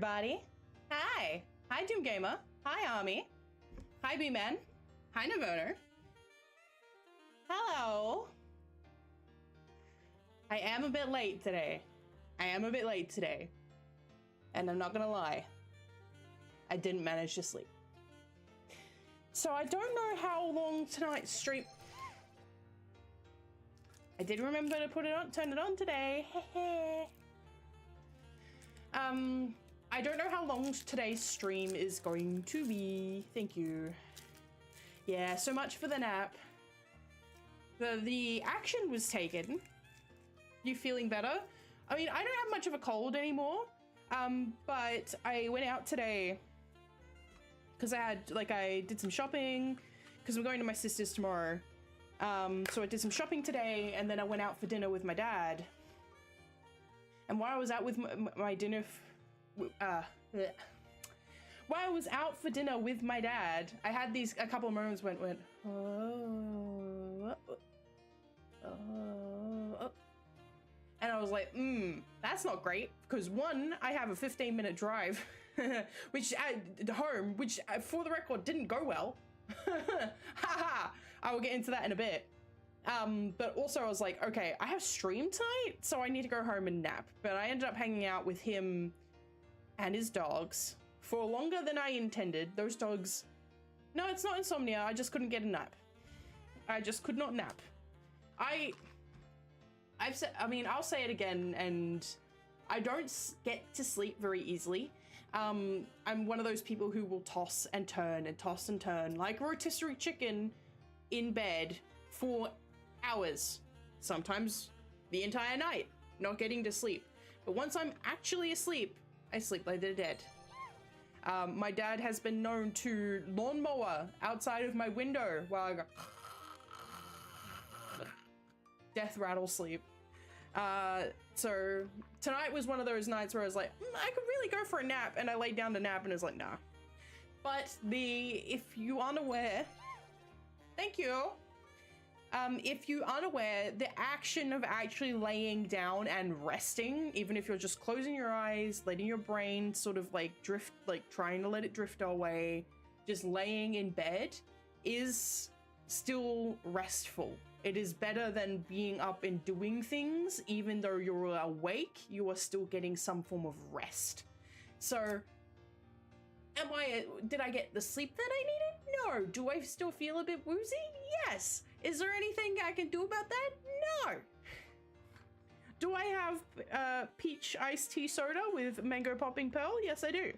everybody. Hi. Hi, Doom Gamer. Hi, Army. Hi, B-Man. Hi, Navoner. Hello. I am a bit late today. And I'm not gonna lie. I didn't manage to sleep. So I don't know how long tonight's stream... I did remember to turn it on today. I don't know how long today's stream is going to be. Thank you. Yeah, so much for the nap. The action was taken. You feeling better? I mean, I don't have much of a cold anymore. But I went out today because I did some shopping because I'm going to my sister's tomorrow. So I did some shopping today and then I went out for dinner with my dad. And while I was out with my dinner, while I was out for dinner with my dad, I had a couple of moments went, and I was like, that's not great. Because one, I have a 15-minute drive, which at home, which for the record didn't go well. Haha, I will get into that in a bit. But also I was like, okay, I have stream tonight, so I need to go home and nap. But I ended up hanging out with him and his dogs for longer than I intended. Those dogs, no, it's not insomnia. I just couldn't get a nap. I just could not nap. I'll say it again, and I don't get to sleep very easily. I'm one of those people who will toss and turn like a rotisserie chicken in bed for hours, sometimes the entire night, not getting to sleep. But once I'm actually asleep, I sleep like the dead. My dad has been known to lawnmower outside of my window while I go death rattle sleep. So tonight was one of those nights where I was like, I could really go for a nap, and I laid down to nap and it was like, nah. But if you aren't aware, thank you. If you aren't aware, the action of actually laying down and resting, even if you're just closing your eyes, letting your brain sort of like drift, like trying to let it drift away, just laying in bed is still restful. It is better than being up and doing things. Even though you're awake, you are still getting some form of rest. So did I get the sleep that I needed? No. Do I still feel a bit woozy? Yes. Is there anything I can do about that? No. Do I have peach iced tea soda with mango popping pearl? Yes, I do.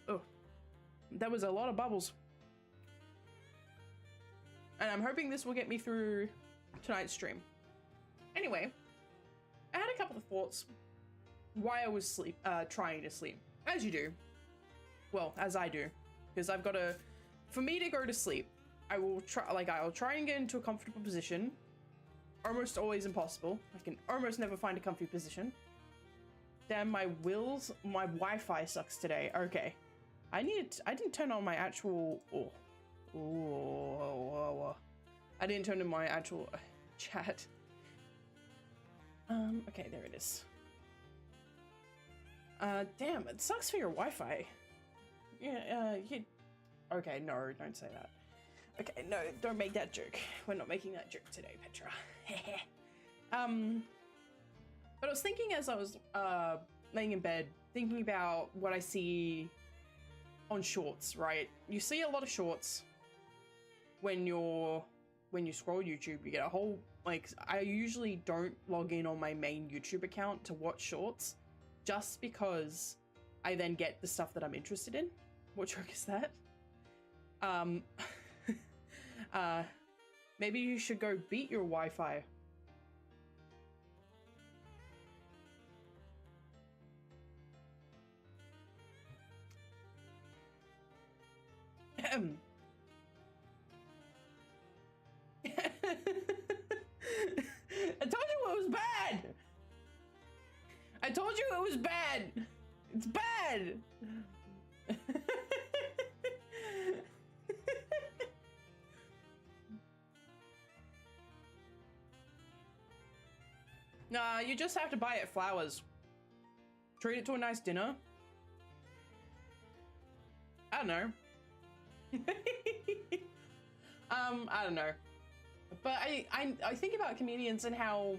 Oh, that was a lot of bubbles. And I'm hoping this will get me through tonight's stream. Anyway, I had a couple of thoughts why I was trying to sleep. As you do. Well, as I do. Because I've got to... For me to go to sleep, I'll try and get into a comfortable position. Almost always impossible. I can almost never find a comfy position. Damn, my Wi-Fi sucks today. Okay. I didn't turn on my actual... I didn't turn on my actual chat. Okay, there it is. Damn, it sucks for your Wi-Fi. Yeah, okay, no, don't say that. Okay, no, don't make that joke. We're not making that joke today, Petra. But I was thinking as I was laying in bed, thinking about what I see on shorts, right? You see a lot of shorts when you scroll YouTube. You get a whole, like, I usually don't log in on my main YouTube account to watch shorts, just because I then get the stuff that I'm interested in. What joke is that? Maybe you should go beat your Wi-Fi. I told you it was bad! I told you it was bad! It's bad! Nah, you just have to buy it flowers. Treat it to a nice dinner. I don't know. I don't know. But I think about comedians and how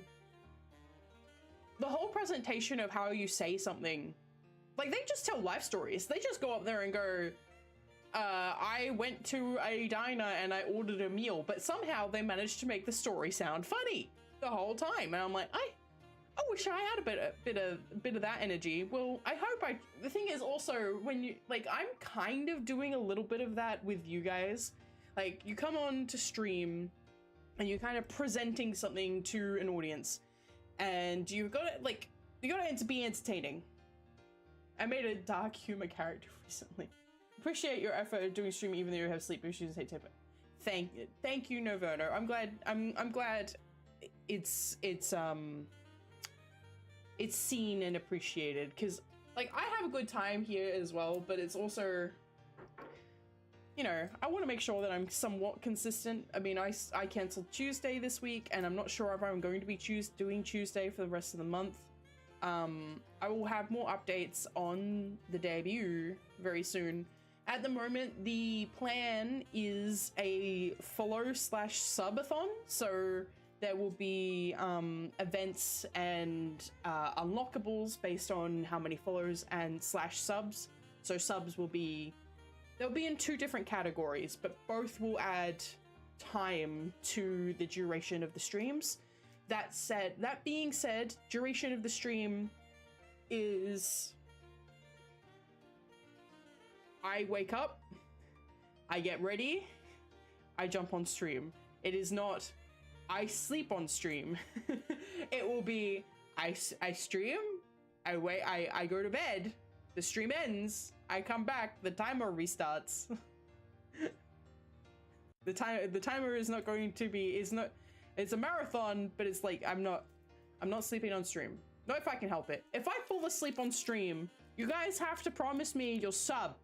the whole presentation of how you say something, like they just tell life stories. They just go up there and go, I went to a diner and I ordered a meal, but somehow they managed to make the story sound funny the whole time. And I'm like, I wish I had a bit of that energy. Well, I hope the thing is also when you, like, I'm kind of doing a little bit of that with you guys. Like, you come on to stream and you're kind of presenting something to an audience and you gotta be entertaining. I made a dark humor character recently. Appreciate your effort doing streaming even though you have sleep issues and hate tip. Thank you, Noverno. I'm glad it's seen and appreciated, because like I have a good time here as well, but it's also, you know, I want to make sure that I'm somewhat consistent. I mean, I canceled Tuesday this week and I'm not sure if I'm going to be doing Tuesday for the rest of the month. I will have more updates on the debut very soon. At the moment, the plan is a follow/subathon, so there will be events and unlockables based on how many follows and /subs. So subs will be, they'll be in 2 different categories, but both will add time to the duration of the streams. That being said, duration of the stream is, I wake up, I get ready, I jump on stream. It is not, I sleep on stream. It will be, I stream, I wait, I go to bed, the stream ends, I come back, the timer restarts. The timer is not going to be, it's a marathon, but it's like, I'm not sleeping on stream. Not if I can help it. If I fall asleep on stream, you guys have to promise me you'll sub.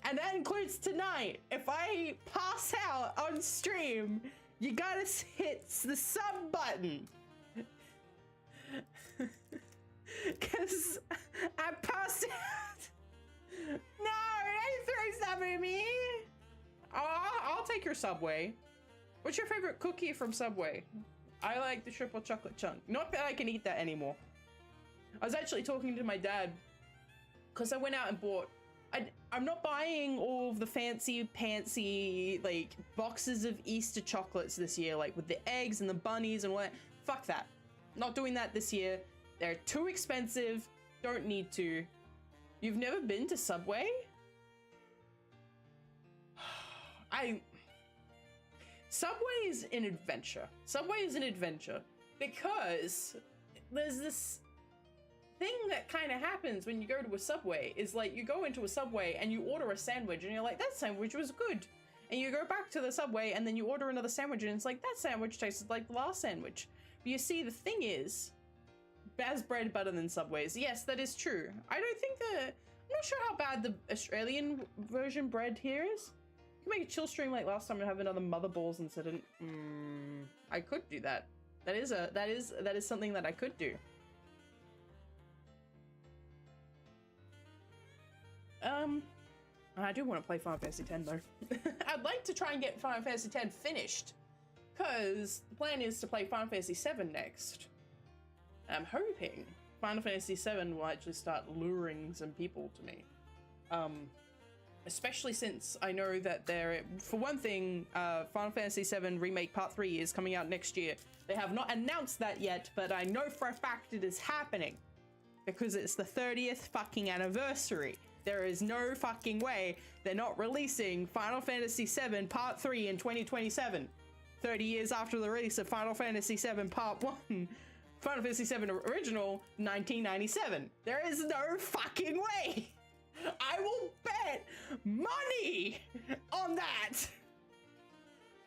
And that includes tonight. If I pass out on stream, you gotta hit the sub button. Cause I passed out. No, don't throw sub at me. I'll take your Subway. What's your favorite cookie from Subway? I like the triple chocolate chunk. Not that I can eat that anymore. I was actually talking to my dad because I went out and bought, I'm not buying all of the fancy like boxes of Easter chocolates this year, like with the eggs and the bunnies and all that. Fuck that. Not doing that this year. They're too expensive. Don't need to. You've never been to Subway? Subway is an adventure. Subway is an adventure because there's this thing that kind of happens when you go to a Subway is like you go into a Subway and you order a sandwich and you're like, that sandwich was good. And you go back to the Subway and then you order another sandwich and it's like, that sandwich tasted like the last sandwich. But you see, the thing is, Baz bread better than Subway's. Yes, that is true. I don't think I'm not sure how bad the Australian version bread here is. You can make a chill stream like last time and have another mother balls incident. I could do that. That is something that I could do. I do want to play Final Fantasy X though. I'd like to try and get Final Fantasy X finished, because the plan is to play Final Fantasy VII next. I'm hoping Final Fantasy VII will actually start luring some people to me. Especially since I know that for one thing, Final Fantasy VII Remake Part 3 is coming out next year. They have not announced that yet, but I know for a fact it is happening. Because it's the 30th fucking anniversary. There is no fucking way they're not releasing Final Fantasy VII Part 3 in 2027. 30 years after the release of Final Fantasy VII Part 1. Final Fantasy VII Original, 1997. There is no fucking way! I will bet money on that!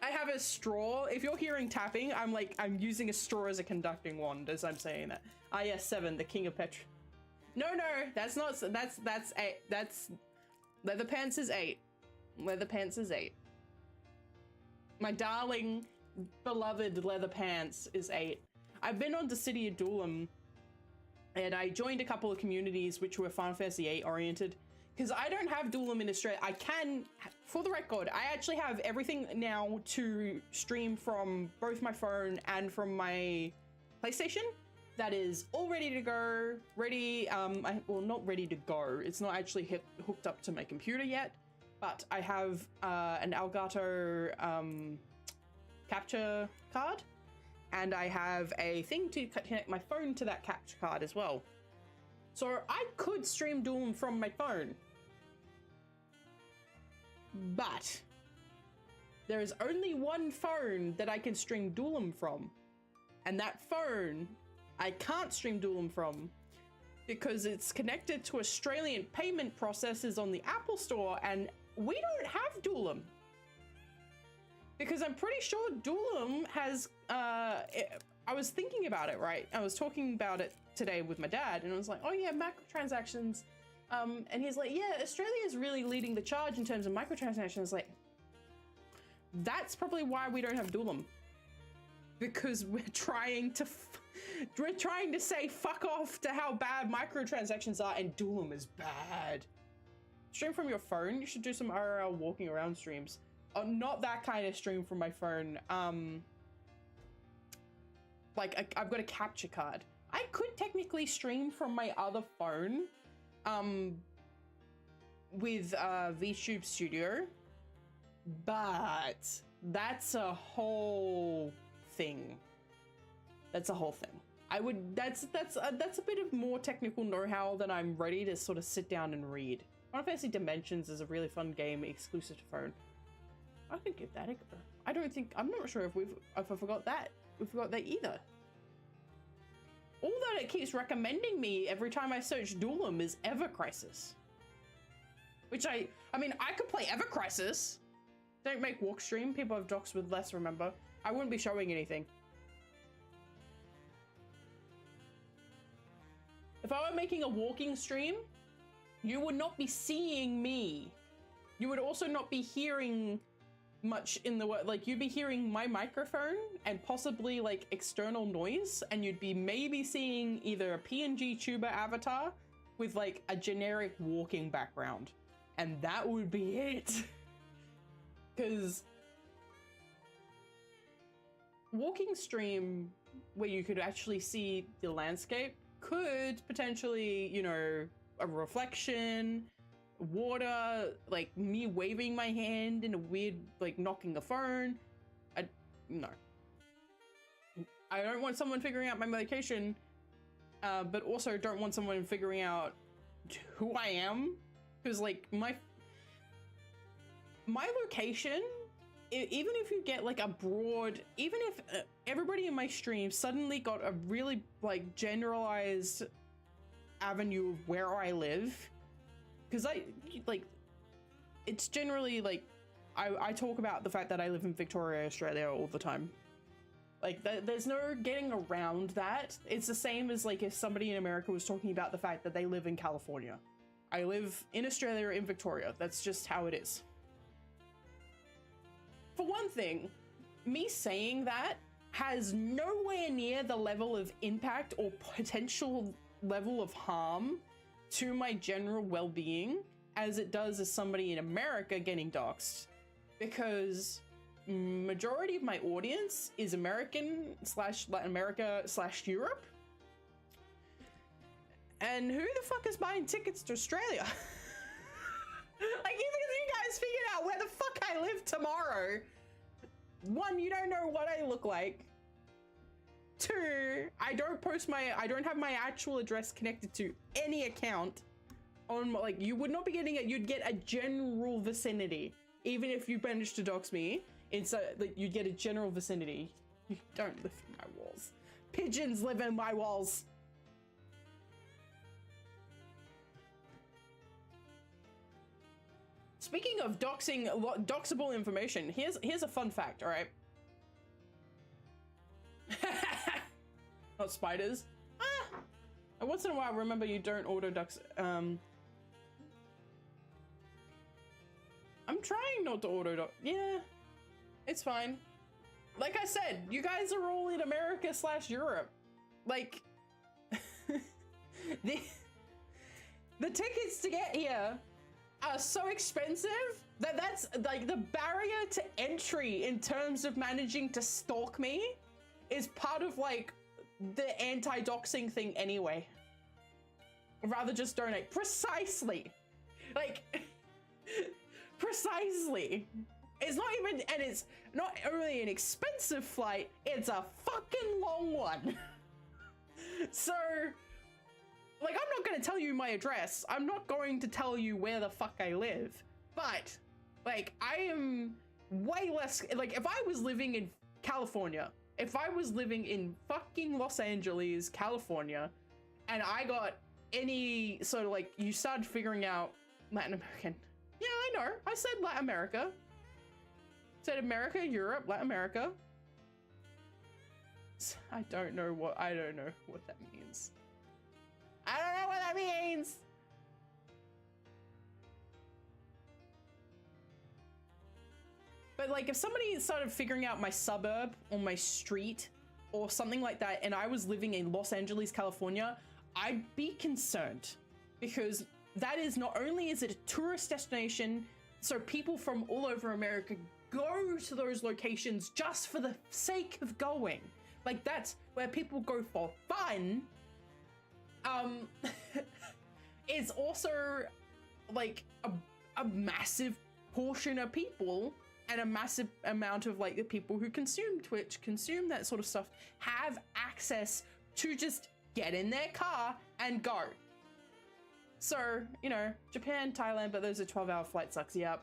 I have a straw. If you're hearing tapping, I'm using a straw as a conducting wand as I'm saying that. Ah yes, 7, the king of Petra. No, that's not, that's 8. That's, Leather Pants is 8. Leather Pants is 8. My darling, beloved Leather Pants is 8. I've been on to City of Doolam And I joined a couple of communities which were Final Fantasy VIII oriented, because I don't have Duelim in Australia. I can, for the record, I actually have everything now to stream from both my phone and from my PlayStation. That is all ready to go, well, not ready to go. It's not actually hooked up to my computer yet, but I have an Elgato capture card, and I have a thing to connect my phone to that capture card as well. So I could stream Duelim from my phone, but there is only one phone that I can stream Duelim from, and that phone I can't stream Duelim from because it's connected to Australian payment processors on the Apple Store, and we don't have Duelim. Because I'm pretty sure Duelim has, I was thinking about it, right? I was talking about it today with my dad, and I was like, oh yeah, microtransactions. And he's like, yeah, Australia is really leading the charge in terms of microtransactions. Like, that's probably why we don't have Duelim. Because we're trying to say fuck off to how bad microtransactions are, and Duelim is bad. Stream from your phone? You should do some IRL walking around streams. Not that kind of stream from my phone. Like I've got a capture card. I could technically stream from my other phone, with VTube Studio, but that's a whole thing. That's a whole thing. That's a bit of more technical know-how than I'm ready to sort of sit down and read. Final Fantasy Dimensions is a really fun game exclusive to phone. I could give that a go. I'm not sure if I forgot that. We forgot that either. All that it keeps recommending me every time I search Duelim is Ever Crisis. Which I mean, I could play Ever Crisis. Don't make walk stream. People have docs with less, remember. I wouldn't be showing anything. If I were making a walking stream, you would not be seeing me. You would also not be hearing much in the word. Like, you'd be hearing my microphone and possibly like external noise, and you'd be maybe seeing either a PNG tuber avatar with like a generic walking background, and that would be it. Because walking stream where you could actually see the landscape could potentially, you know, a reflection, water, like me waving my hand in a weird, like knocking the phone. No. I don't want someone figuring out my location, but also don't want someone figuring out who I am. Because like my location, even if you get like a broad, even if everybody in my stream suddenly got a really like generalized avenue of where I live, because it's generally like I talk about the fact that I live in Victoria, Australia all the time. Like there's no getting around that. It's the same as like if somebody in America was talking about the fact that they live in California. I live in Australia, in Victoria. That's just how it is. For one thing, me saying that has nowhere near the level of impact or potential level of harm to my general well-being as it does as somebody in America getting doxxed, because majority of my audience is American / Latin America / Europe, and who the fuck is buying tickets to Australia? Like, even if you guys figured out where the fuck I live tomorrow, one, you don't know what I look like. Two, I don't have my actual address connected to any account on, like, you would not be getting it. You'd get a general vicinity. Even if you managed to dox me, it's like you'd get a general vicinity. You don't live in my walls. Pigeons live in my walls. Speaking of doxing, doxable information, here's a fun fact, all right? Not spiders. And once in a while, remember you don't auto dox. I'm trying not to auto dox. Yeah, it's fine. Like I said, you guys are all in America / Europe. Like, the tickets to get here are so expensive that that's like the barrier to entry in terms of managing to stalk me is part of like the anti-doxing thing anyway. Rather just donate. Precisely. Like, precisely. It's not even, and it's not only an expensive flight, it's a fucking long one. So, like, I'm not going to tell you my address. I'm not going to tell you where the fuck I live. But, like, I am way less, like, if I was living in California, if I was living in fucking Los Angeles, California, and I got any sort of, like, you started figuring out Latin American. Yeah, I know. I said Latin America. Said America, Europe, Latin America. I don't know what that means. I don't know what that means. But like if somebody started figuring out my suburb or my street or something like that and I was living in Los Angeles, California, I'd be concerned because that is not only is it a tourist destination, so people from all over America go to those locations just for the sake of going. Like that's where people go for fun. It's also like a massive portion of people and a massive amount of like the people who consume Twitch, consume that sort of stuff, have access to just get in their car and go. So, you know, Japan, Thailand, but those are 12-hour flight sucks, yep.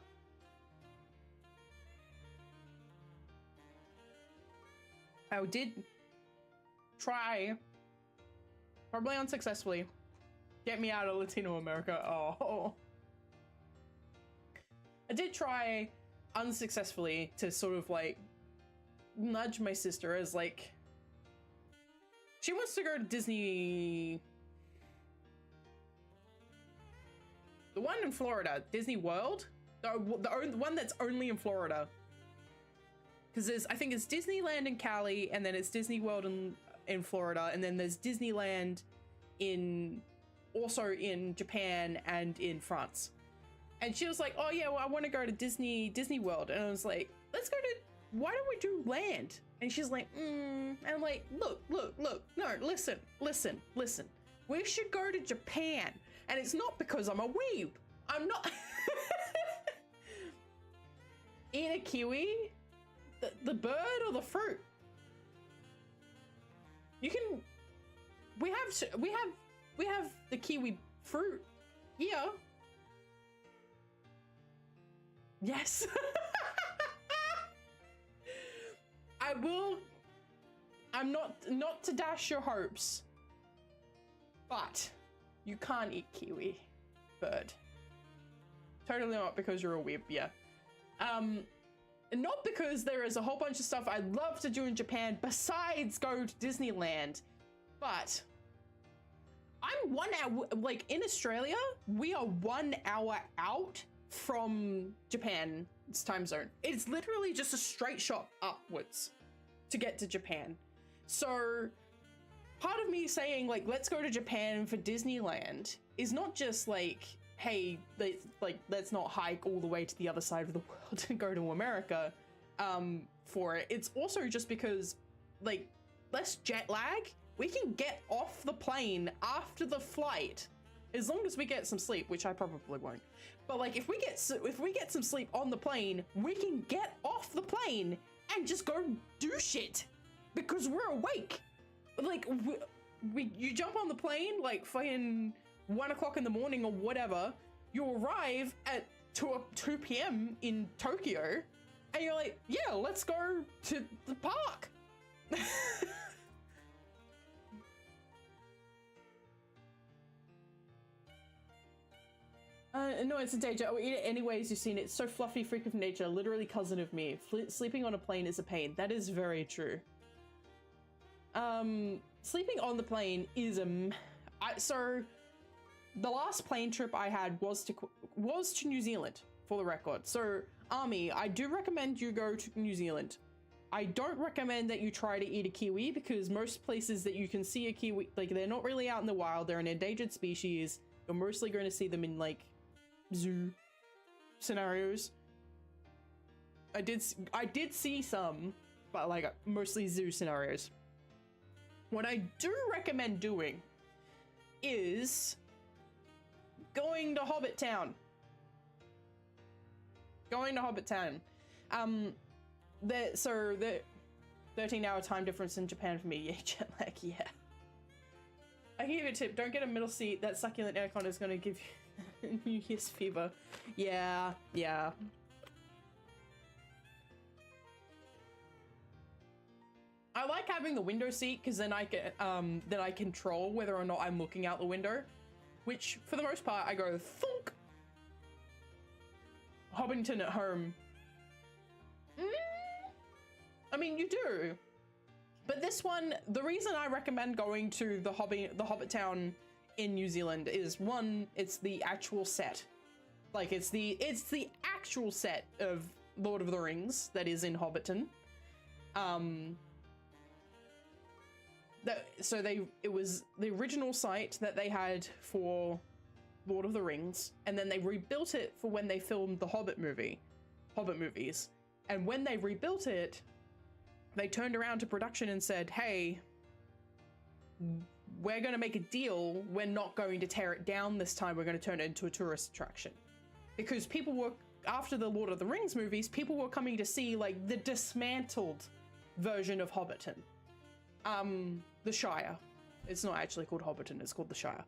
I did try, probably unsuccessfully, get me out of Latino America. Oh. I did try unsuccessfully to sort of like nudge my sister as like, she wants to go to Disney, the one in Florida, Disney World, the one that's only in Florida. Because there's, I think it's Disneyland in Cali, and then it's Disney World in Florida, and then there's Disneyland also in Japan and in France. And she was like, oh yeah, well, I want to go to Disney World. And I was like, why don't we do land? And she's like, and I'm like, look, no, listen. We should go to Japan. And it's not because I'm a weeb. I'm not. Eat a kiwi? The bird or the fruit? You can. We have the kiwi fruit here. Yes. I will. I'm not to dash your hopes, but you can't eat kiwi bird. Totally not because you're a weeb, yeah. Not because there is a whole bunch of stuff I'd love to do in Japan besides go to Disneyland, but I'm 1 hour, like in Australia, we are 1 hour out from Japan's time zone. It's literally just a straight shot upwards to get to Japan. So part of me saying like, let's go to Japan for Disneyland is not just like, hey, let's not hike all the way to the other side of the world and go to America for it. It's also just because, like, less jet lag. We can get off the plane after the flight, as long as we get some sleep, which I probably won't. But like, if we get some sleep on the plane, we can get off the plane and just go do shit because we're awake. Like, you jump on the plane like fucking 1 o'clock in the morning or whatever, you arrive at 2 p.m. in Tokyo, and you're like, yeah, let's go to the park. No, it's a danger. I will eat it anyways. You've seen it. It's so fluffy, freak of nature, literally cousin of me. Sleeping on a plane is a pain. That is very true. Sleeping on the plane is so the last plane trip I had was to New Zealand, for the record. So Army, I do recommend you go to New Zealand. I don't recommend that you try to eat a kiwi because most places that you can see a kiwi, like they're not really out in the wild. They're an endangered species. You're mostly going to see them in like zoo scenarios. I did see some, but like mostly zoo scenarios. What I do recommend doing is going to Hobbit Town. The 13-hour time difference in Japan for me. Yeah, jet lag, yeah. I can give you a tip. Don't get a middle seat. That succulent aircon is going to give you New Year's fever. Yeah. I like having the window seat because then I control whether or not I'm looking out the window, which for the most part I go thunk. Hobbiton at home. I mean, you do, but this one, the reason I recommend going to the Hobbit Town in New Zealand is one, it's the actual set, like it's the actual set of Lord of the Rings that is in Hobbiton. It was the original site that they had for Lord of the Rings, and then they rebuilt it for when they filmed the Hobbit movies. And when they rebuilt it, they turned around to production and said, hey, we're going to make a deal. We're not going to tear it down this time. We're going to turn it into a tourist attraction. Because people were, after the Lord of the Rings movies, people were coming to see like the dismantled version of Hobbiton. The Shire. It's not actually called Hobbiton, it's called the Shire.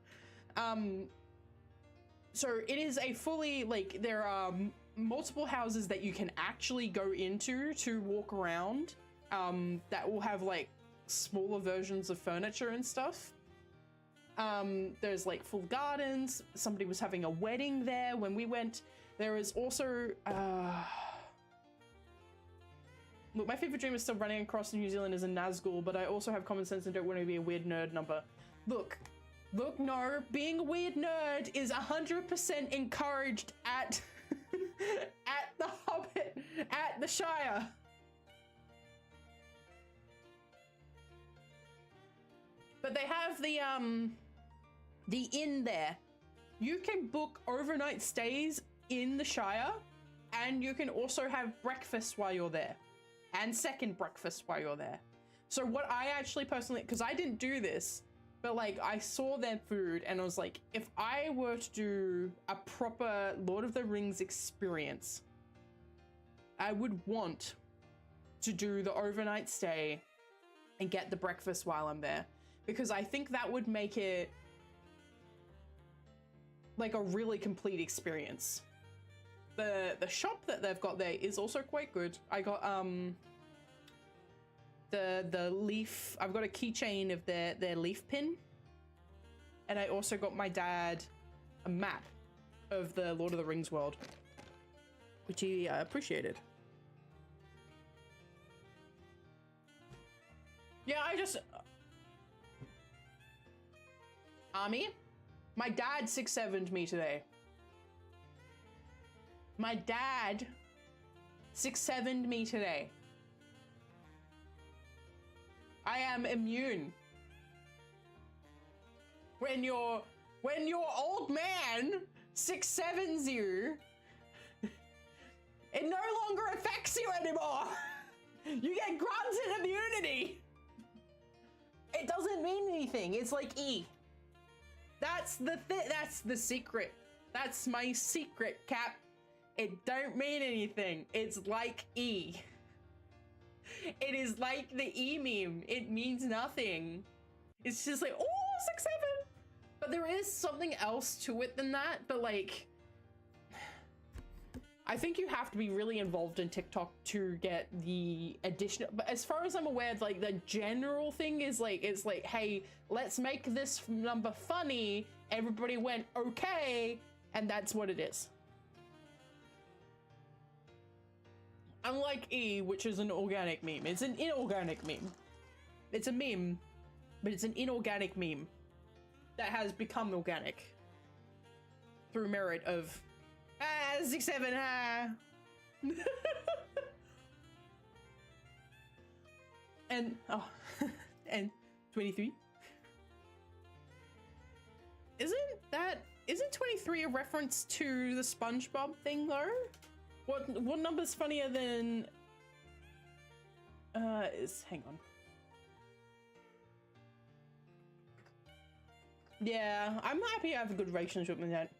So it is a fully, like, there are multiple houses that you can actually go into to walk around, that will have like smaller versions of furniture and stuff. There's like full gardens. Somebody was having a wedding there when we went. There is also, look, my favorite dream is still running across New Zealand as a Nazgul, but I also have common sense and don't want to be a weird nerd number. Look, no, being a weird nerd is 100% encouraged at at the Hobbit, at the Shire. But they have the inn there. You can book overnight stays in the Shire, and you can also have breakfast while you're there, and second breakfast while you're there. So what I actually personally, because I didn't do this, but like I saw their food and I was like, if I were to do a proper Lord of the Rings experience, I would want to do the overnight stay and get the breakfast while I'm there, because I think that would make it like a really complete experience. The shop that they've got there is also quite good. I got the leaf, I've got a keychain of their leaf pin, and I also got my dad a map of the Lord of the Rings world, which he appreciated. Yeah, I just Army, my dad 6'7'd me today. My dad 6'7'd me today. I am immune. When your old man 6'7's you, it no longer affects you anymore. You get granted immunity. It doesn't mean anything. It's like E. That's the secret. That's my secret, Cap. It don't mean anything. It's like E. It is like the E meme. It means nothing. It's just like, oh, 6'7". But there is something else to it than that. But like, I think you have to be really involved in TikTok to get the additional, but as far as I'm aware, like the general thing is like, it's like, hey, let's make this number funny. Everybody went, okay. And that's what it is. Unlike E, which is an organic meme. It's an inorganic meme. It's a meme, but it's an inorganic meme that has become organic through merit of 6'7", And, oh, and 23. Isn't 23 a reference to the SpongeBob thing though? What number's funnier than, hang on. Yeah, I'm happy I have a good relationship with that.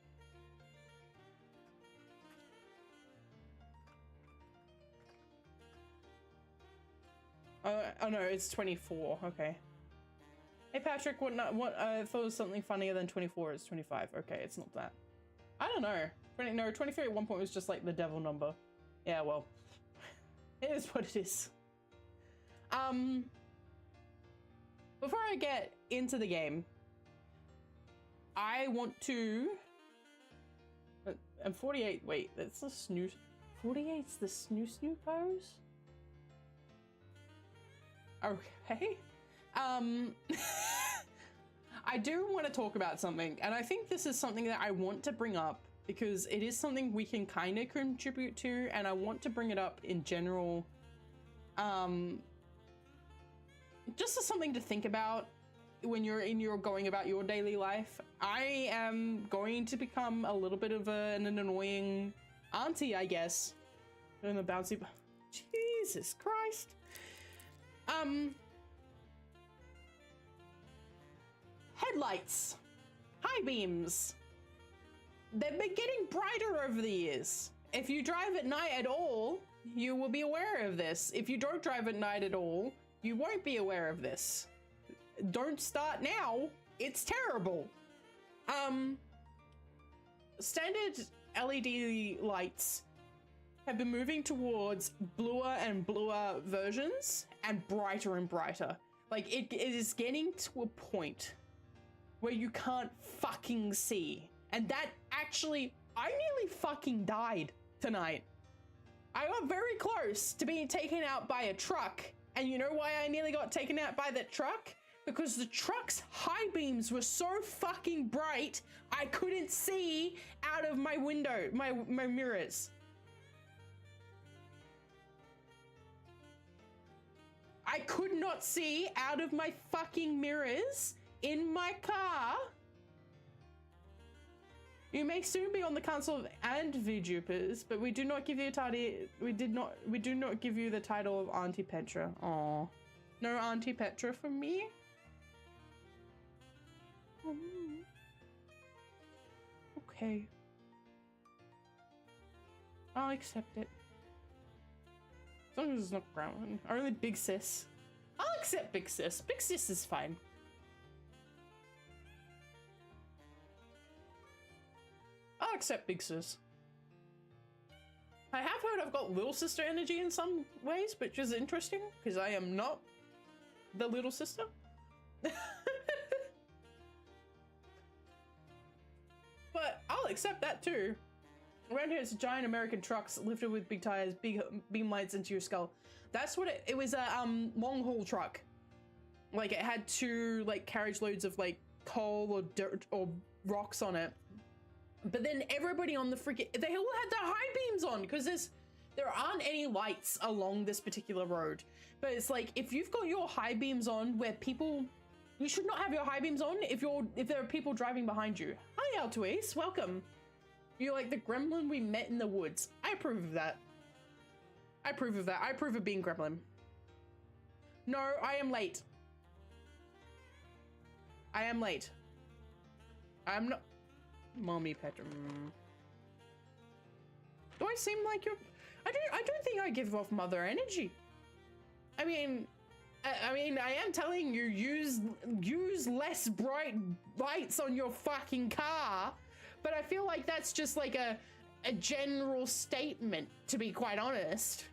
Oh no, it's 24, okay. Hey Patrick, what I thought it was something funnier than 24, it's 25. Okay, it's not that. I don't know. No, 23 at one point was just like the devil number. Yeah, well, it is what it is. Before I get into the game, I want to, and 48, wait, that's the snoo, 48's the snoo pose? Okay. I do want to talk about something, and I think this is something that I want to bring up because it is something we can kind of contribute to, and I want to bring it up in general, just as something to think about when you're going about your daily life. I am going to become a little bit of an annoying auntie, I guess. In the bouncy, Jesus Christ. Headlights, high beams, they've been getting brighter over the years. If you drive at night at all, you will be aware of this. If you don't drive at night at all, you won't be aware of this. Don't start now, it's terrible. Standard LED lights have been moving towards bluer and bluer versions and brighter. Like it is getting to a point where you can't fucking see. And that actually, I nearly fucking died tonight. I got very close to being taken out by a truck. And you know why I nearly got taken out by that truck? Because the truck's high beams were so fucking bright, I couldn't see out of my window, my mirrors. I could not see out of my fucking mirrors in my car. You may soon be on the Council of and VTubers, but we do not give you a title. We do not give you the title of Auntie Petra. Aw, no Auntie Petra for me. Okay, I'll accept it. As long as it's not brown. Only Big Sis. I'll accept Big Sis. Big Sis is fine. I'll accept Big Sis. I have heard I've got little sister energy in some ways, which is interesting because I am not the little sister. But I'll accept that too. Around here, it's giant American trucks lifted with big tires, big beam lights into your skull. That's what it was. A long haul truck. Like it had two like carriage loads of like coal or dirt or rocks on it. But then everybody on the freaking, they all had their high beams on because there aren't any lights along this particular road. But it's like if you've got your high beams on, where people, you should not have your high beams on if there are people driving behind you. Hi, Altuace, welcome. You're like the gremlin we met in the woods. I approve of that. I approve of that. I approve of being gremlin. No, I am late. I am late. I'm not. Mommy Petra. Do I seem like you're? I don't think I give off mother energy. I mean, I am telling you, use less bright lights on your fucking car. But I feel like that's just like a general statement, to be quite honest.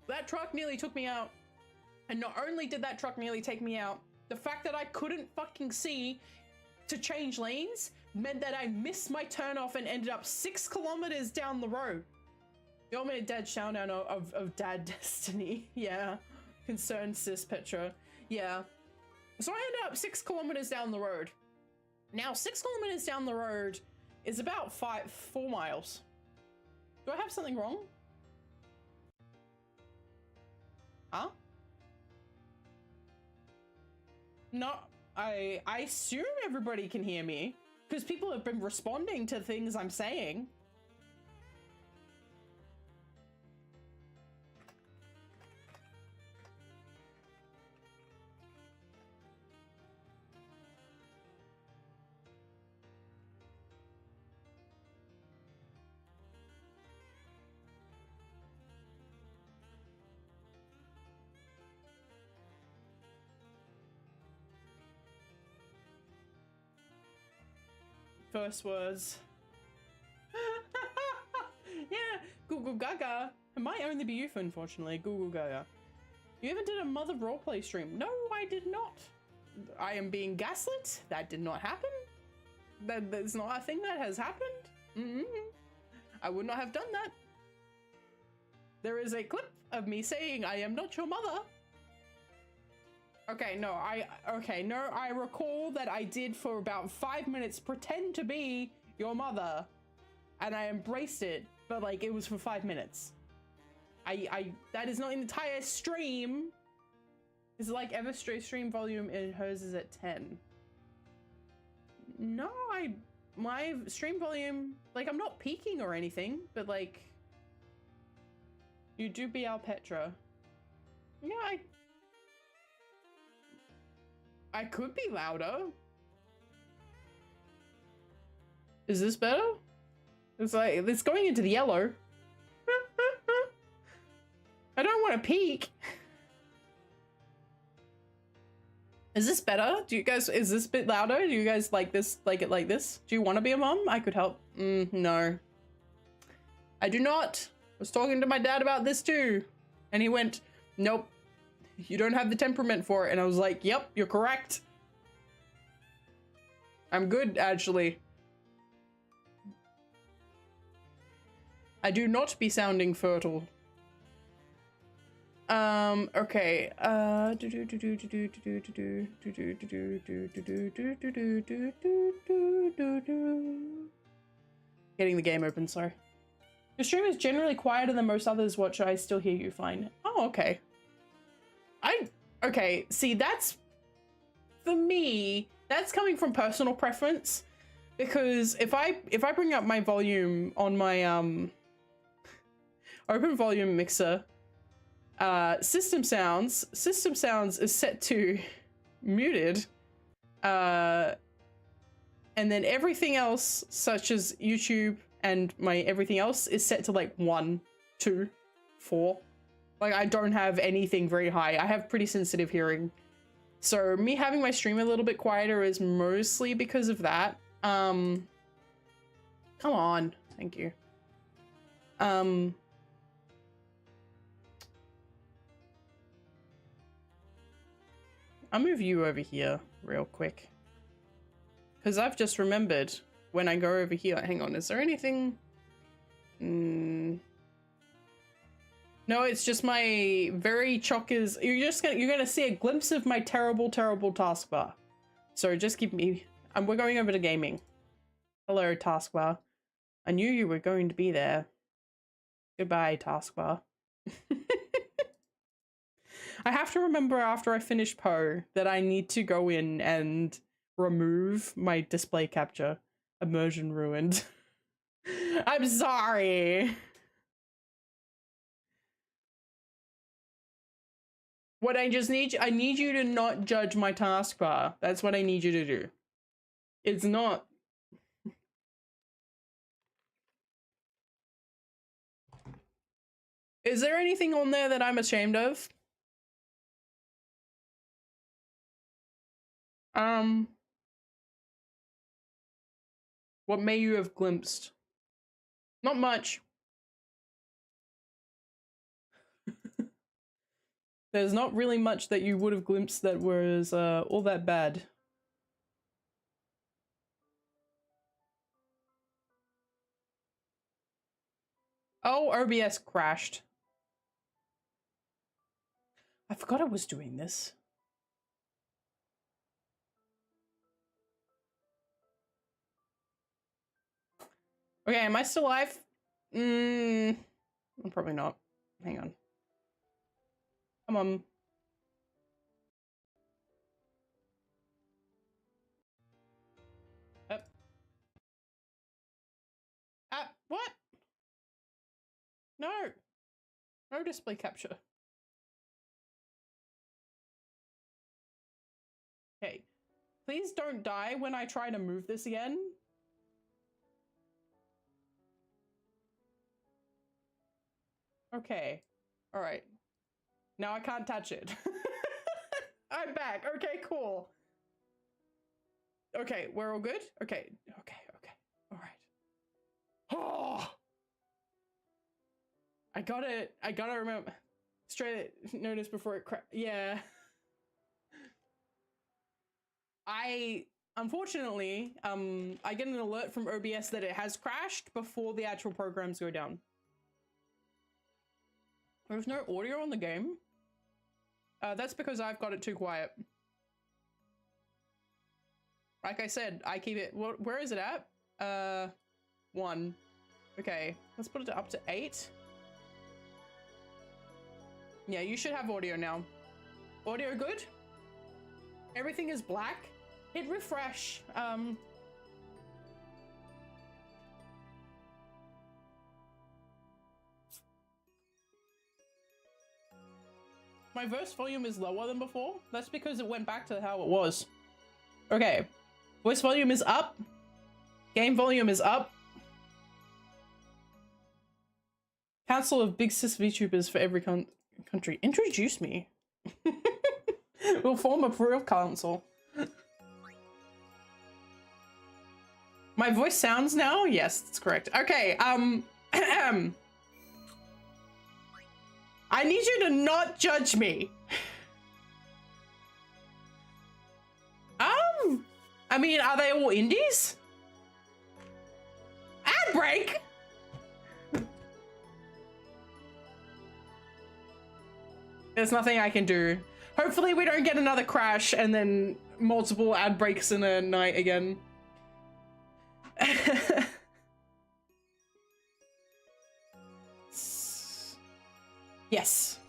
That truck nearly took me out. And not only did that truck nearly take me out, the fact that I couldn't fucking see to change lanes meant that I missed my turn off and ended up 6 kilometers down the road. You want me to dad shout out of dad destiny? Yeah. Concerned sis Petra. Yeah. So I ended up 6 kilometers down the road. Now 6 kilometers down the road is about 4 miles. Do I have something wrong? Huh? No, I assume everybody can hear me because people have been responding to things I'm saying. First was yeah, Google Gaga. It might only be you, unfortunately. Google Gaga. You even did a mother roleplay stream. No, I did not. I am being gaslit. That did not happen. That's not a thing that has happened. I would not have done that. There is a clip of me saying I am not your mother. Okay, no, I recall that I did for about 5 minutes pretend to be your mother, and I embraced it, but like it was for 5 minutes. That is not an entire stream. It's like ever stream volume and hers is at 10. No, my stream volume, like I'm not peaking or anything, but like you do be our Petra. Yeah, I could be louder. Is this better? It's like, it's going into the yellow. I don't want to peek. Is this better? Do you guys, is this a bit louder? Do you guys like this, like it like this? Do you want to be a mom? I could help. No. I do not. I was talking to my dad about this too. And he went, nope. You don't have the temperament for it. And I was like, yep, you're correct. I'm good, actually. I do not be sounding fertile. Okay. Getting the game open, sorry. Your stream is generally quieter than most others watch. I still hear you fine. Oh, okay. Okay, see, that's, for me, that's coming from personal preference, because if I bring up my volume on my open volume mixer, system sounds is set to muted, and then everything else such as YouTube and my everything else is set to like 1, 2, 4. Like, I don't have anything very high. I have pretty sensitive hearing. So me having my stream a little bit quieter is mostly because of that. Come on. Thank you. I'll move you over here real quick. Because I've just remembered when I go over here. Hang on, is there anything? No, it's just my very chockers. You're gonna see a glimpse of my terrible taskbar. So just keep me. We're going over to gaming. Hello, taskbar. I knew you were going to be there. Goodbye, taskbar. I have to remember after I finish Poe that I need to go in and remove my display capture. Immersion ruined. I'm sorry. What I need you to not judge my taskbar. That's what I need you to do. It's not. Is there anything on there that I'm ashamed of? What may you have glimpsed? Not much. There's not really much that you would have glimpsed that was all that bad. Oh, OBS crashed. I forgot I was doing this. Okay, am I still live? I'm probably not. Hang on. Come Come on. Up. What? No. No display capture. Okay. Please don't die when I try to move this again. Okay. All right. Now I can't touch it. I'm back. Okay, cool. Okay, we're all good? Okay. All right. Oh! I gotta remember. Straight notice before it yeah. Unfortunately, I get an alert from OBS that it has crashed before the actual programs go down. There's no audio on the game. That's because I've got it too quiet. Like I said, I keep it, where is it at? 1. Okay, let's put it up to 8. Yeah, you should have audio now. Audio good? Everything is black? Hit refresh. My voice volume is lower than before. That's because it went back to how it was. Okay. Voice volume is up. Game volume is up. Council of Big Sis VTubers for every country. Introduce me. We'll form a real council. My voice sounds now? Yes, that's correct. Okay, I need you to not judge me. I mean, are they all indies? Ad break? There's nothing I can do. Hopefully we don't get another crash and then multiple ad breaks in a night again. Yes.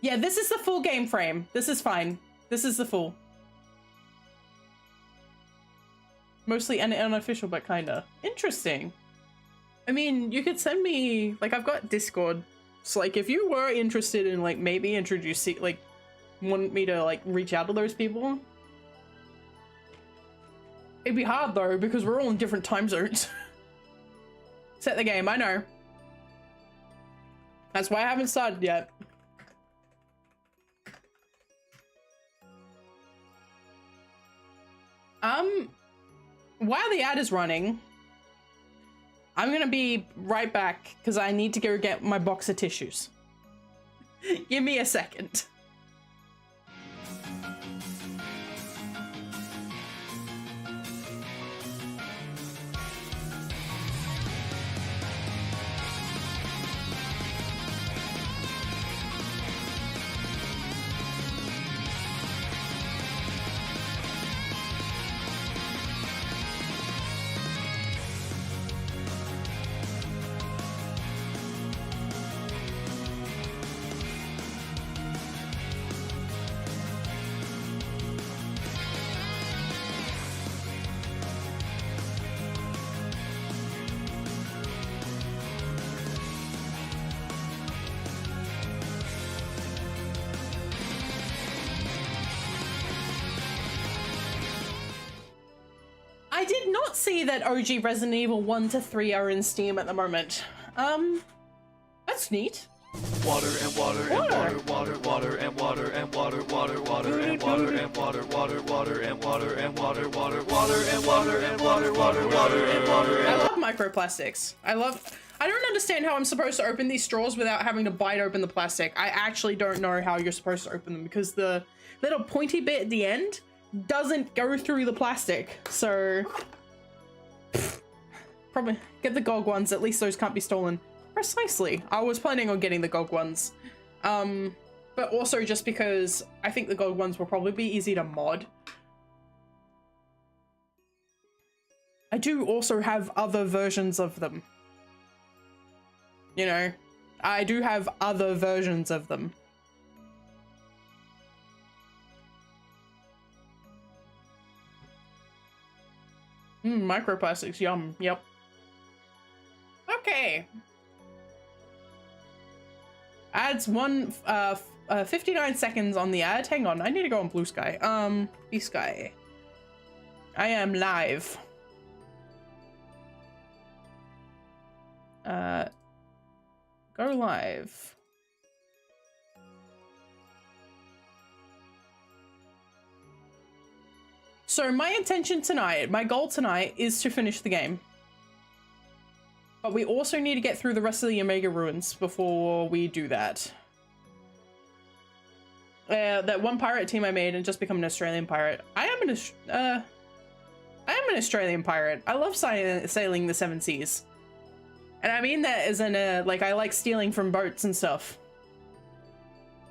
Yeah, this is the full game frame. This is fine. This is the full. Mostly unofficial, but kinda. Interesting. I mean, you could send me, like, I've got Discord. So, like, if you were interested in, like, maybe introducing, like, want me to, like, reach out to those people. It'd be hard, though, because we're all in different time zones. Set the game, I know. That's why I haven't started yet. While the ad is running, I'm gonna be right back because I need to go get my box of tissues. Give me a second. I did not see that OG Resident Evil 1 to 3 are in Steam at the moment. That's neat. Water and water and water, water, water and water and water, water, water and water and water, water, water and water and water, water, water and water and water, water, water and water. I love microplastics. I don't understand how I'm supposed to open these straws without having to bite open the plastic. I actually don't know how you're supposed to open them because the little pointy bit at the end doesn't go through the plastic. So probably get the GOG ones. At least those can't be stolen. Precisely. I was planning on getting the GOG ones. But also just because I think the GOG ones will probably be easy to mod. I do also have other versions of them. You know, I do have other versions of them. Microplastics, yum, yep. Okay. Adds 59 seconds on the ad. Hang on, I need to go on Blue Sky. Bsky. I am live. Go live. So my intention tonight, my goal tonight is to finish the game. But we also need to get through the rest of the Omega Ruins before we do that. That one pirate team I made and just become an Australian pirate. I am an Australian pirate. I love sailing the seven seas. And I mean that as in like I like stealing from boats and stuff.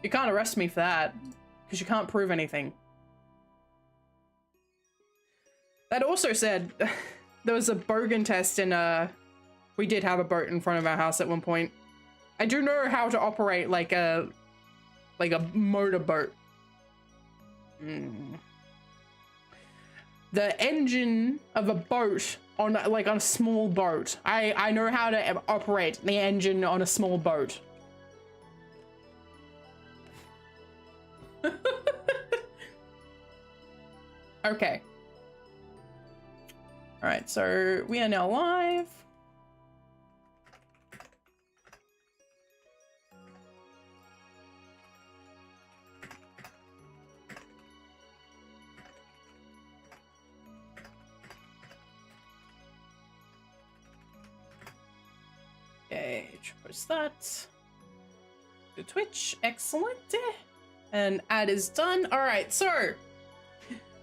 You can't arrest me for that because you can't prove anything. That also said, there was a bogan test and we did have a boat in front of our house at one point. I do know how to operate like a motorboat. The engine of a boat on a small boat. I know how to operate the engine on a small boat. Okay. All right, so we are now live. Okay, post that. To Twitch, excellent. And ad is done. All right, so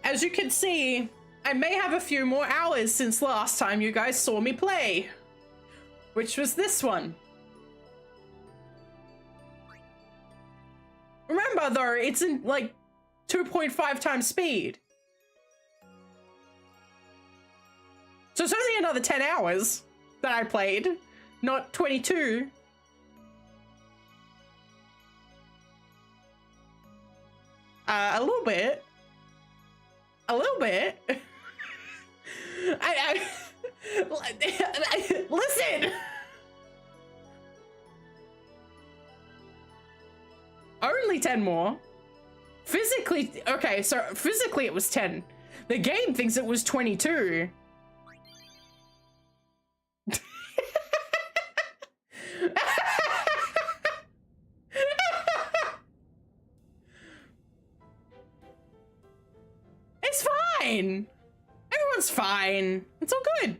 as you can see, I may have a few more hours since last time you guys saw me play, which was this one. Remember though, it's in like 2.5 times speed. So it's only another 10 hours that I played, not 22. A little bit. A little bit. Listen. Only 10 more. Physically, okay, so physically it was 10. The game thinks it was 22. It's fine. Everyone's fine. It's all good.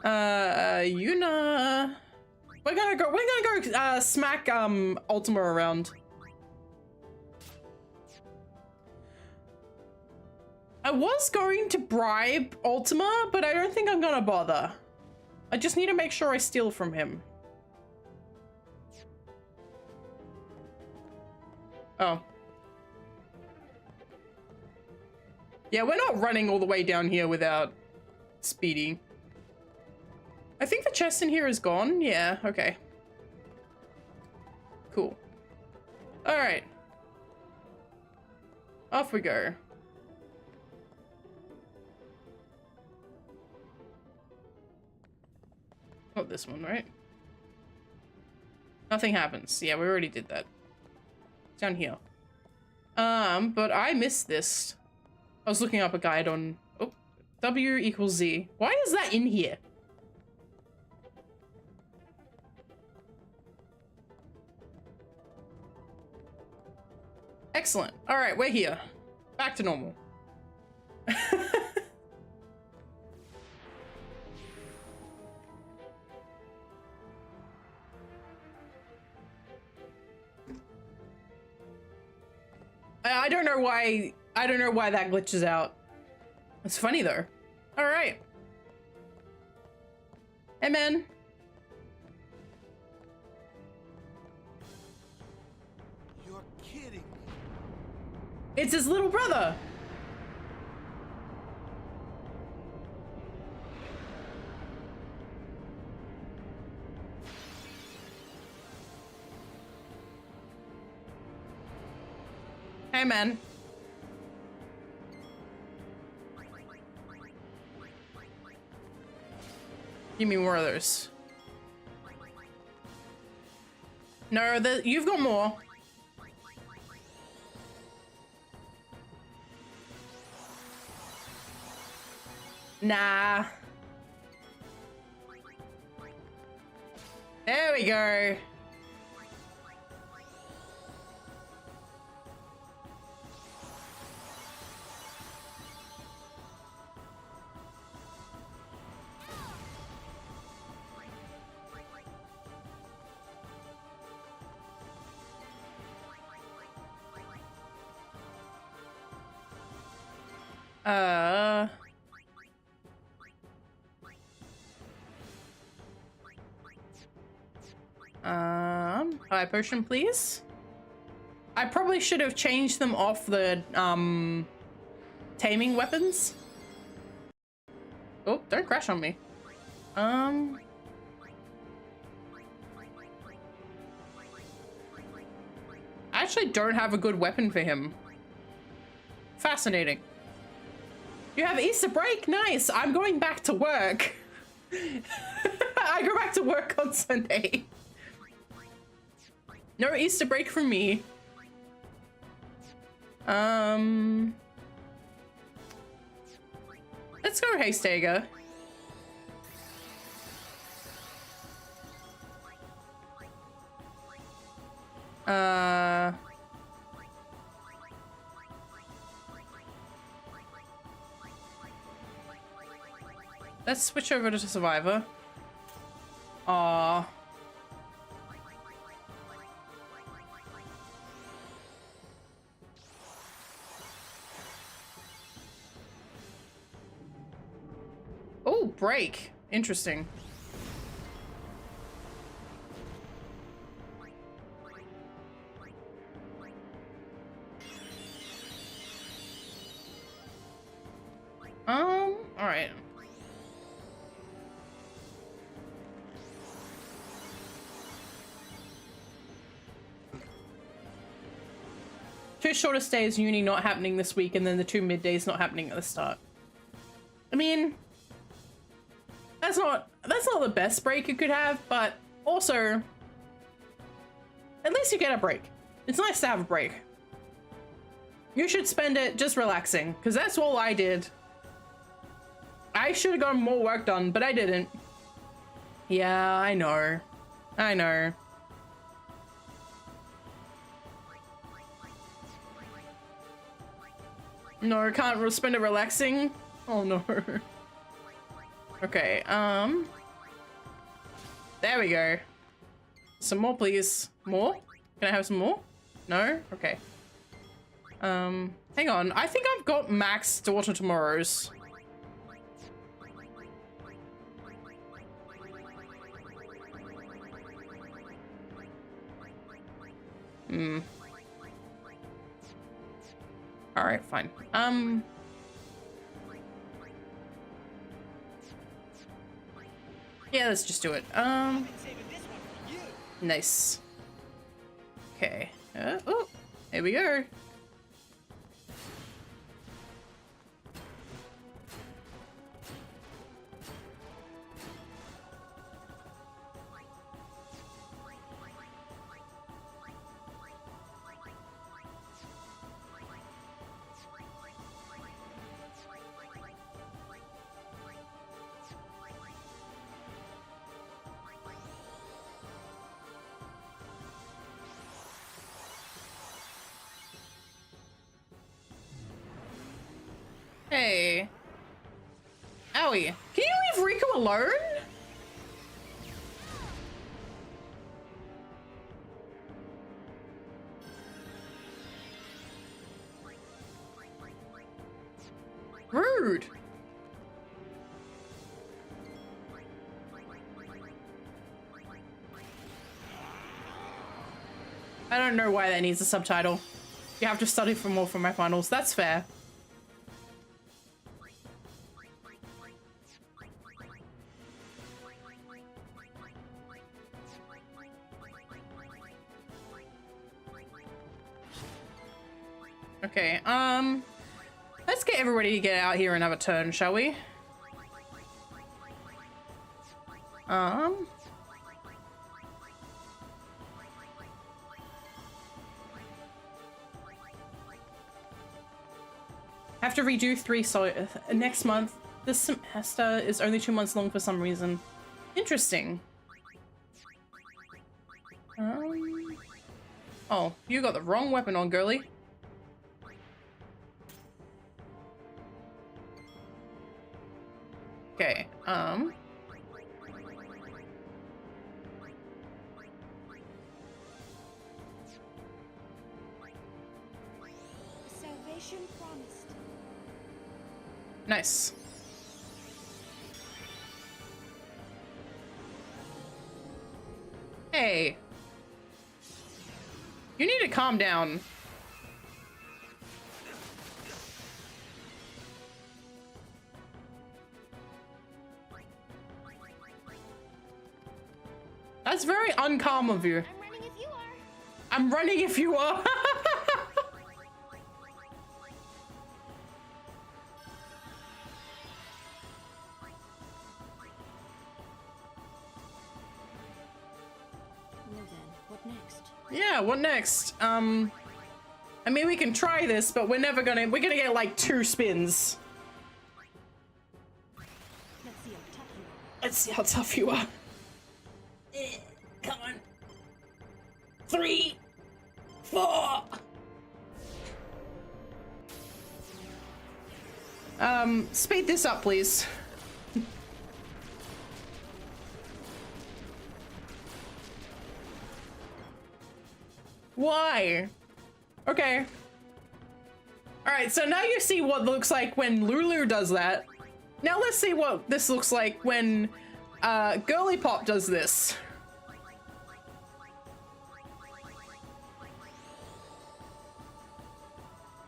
Yuna. We're gonna go smack Ultima around. I was going to bribe Ultima, but I don't think I'm gonna bother. I just need to make sure I steal from him. Oh. Yeah, we're not running all the way down here without speeding. I think the chest in here is gone. Yeah, okay. Cool. All right. Off we go. Not this one, right? Nothing happens. Yeah, we already did that. It's down here. But I missed this. I was looking up a guide on... Oh, W equals Z. Why is that in here? Excellent. All right, we're here. Back to normal. I don't know why that glitches out. It's funny though. All right. Hey man. You're kidding me. It's his little brother. Hey, man. Give me more of those. No, you've got more. Nah. There we go. High potion, please. I probably should have changed them off the, taming weapons. Oh, don't crash on me. I actually don't have a good weapon for him. Fascinating. You have Easter break? Nice. I'm going back to work. I go back to work on Sunday. No Easter break for me. Let's go Haystager. Let's switch over to Survivor. Aww. Oh, break. Interesting. All right. Two shortest days uni not happening this week, and then the 2 middays not happening at the start. I mean, that's not the best break you could have, but also, at least you get a break. It's nice to have a break. You should spend it just relaxing, because that's all I did. I should have gotten more work done, but I didn't. Yeah, I know. I know. No, I can't spend it relaxing. Oh no. Okay, there we go. Some more, please. More? Can I have some more? No? Okay. Hang on. I think I've got max Daughter Tomorrows. Alright, fine. Yeah, let's just do it. Nice. Okay. Oh, here we go. Hey. Owie. Can you leave Rico alone? Rude. I don't know why that needs a subtitle. You have to study for more for my finals. That's fair. Okay, let's get everybody to get out here and have a turn, shall we? Have to redo 3 next month. This semester is only 2 months long for some reason. Interesting. Oh, you got the wrong weapon on, girly. Okay, Salvation promised. nice. Hey. You need to calm down. That's very uncalm of you. I'm running if you are. I'm running if you are. Well then, what next? Yeah, what next? I mean, we can try this, but we're gonna get like 2 spins. Let's see how tough you are. Let's see how tough you are. Come on. 3, 4. Speed this up, please. Why? Okay. Alright, so now you see what looks like when Lulu does that. Now let's see what this looks like when Girly Pop does this.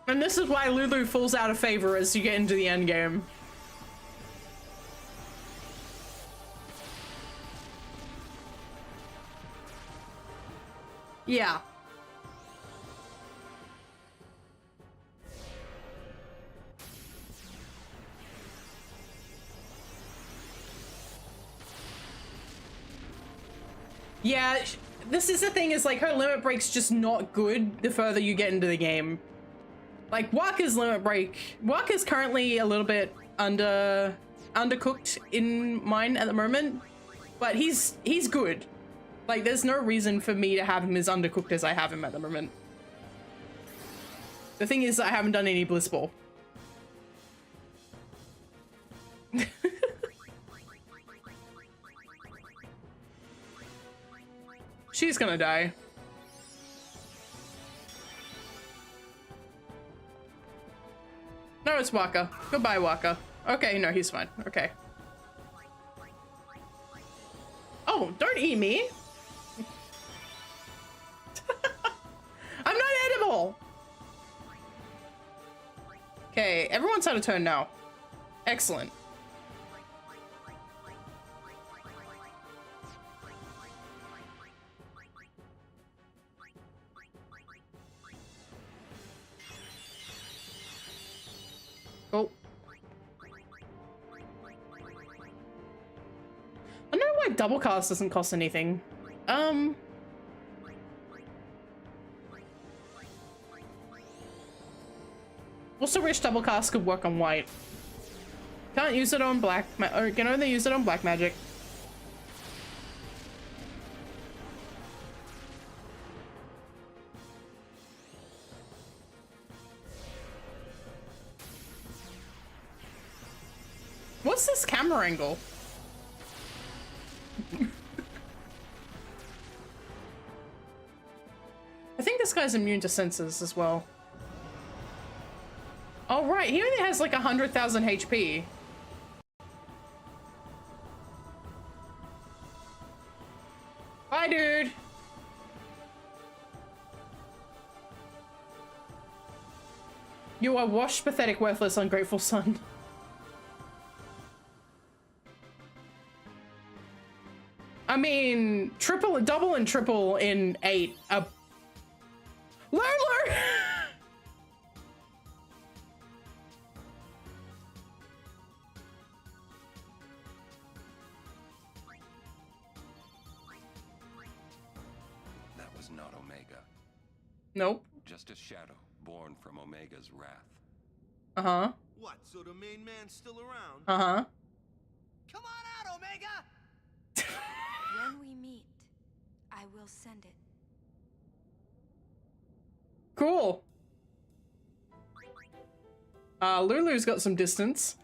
And this is why Lulu falls out of favor as you get into the end game. Yeah. Yeah, this is the thing, is like her limit break's just not good the further you get into the game. Like Waka's limit break, Waka's currently a little bit undercooked in mine at the moment, but he's good. Like there's no reason for me to have him as undercooked as I have him at the moment. The thing is, I haven't done any Bliss Ball. She's gonna die. No, it's Waka. Goodbye, Waka. Okay, no, he's fine. Okay. Oh, don't eat me. I'm not edible. Okay, everyone's had a turn now. Excellent. Oh. I don't know why double cast doesn't cost anything. Also wish double cast could work on white. Can't use it on black, or can only use it on black magic. What's this camera angle? I think this guy's immune to sensors as well. Oh right, he only has like 100,000 HP. Bye, dude. You are washed, pathetic, worthless, ungrateful son. I mean, double and triple in 8. Lurler! not Omega. Nope. Just a shadow born from Omega's wrath. Uh-huh. What, so the main man's still around? Uh-huh. Come on out, Omega! When we meet, I will send it. Cool. Lulu's got some distance.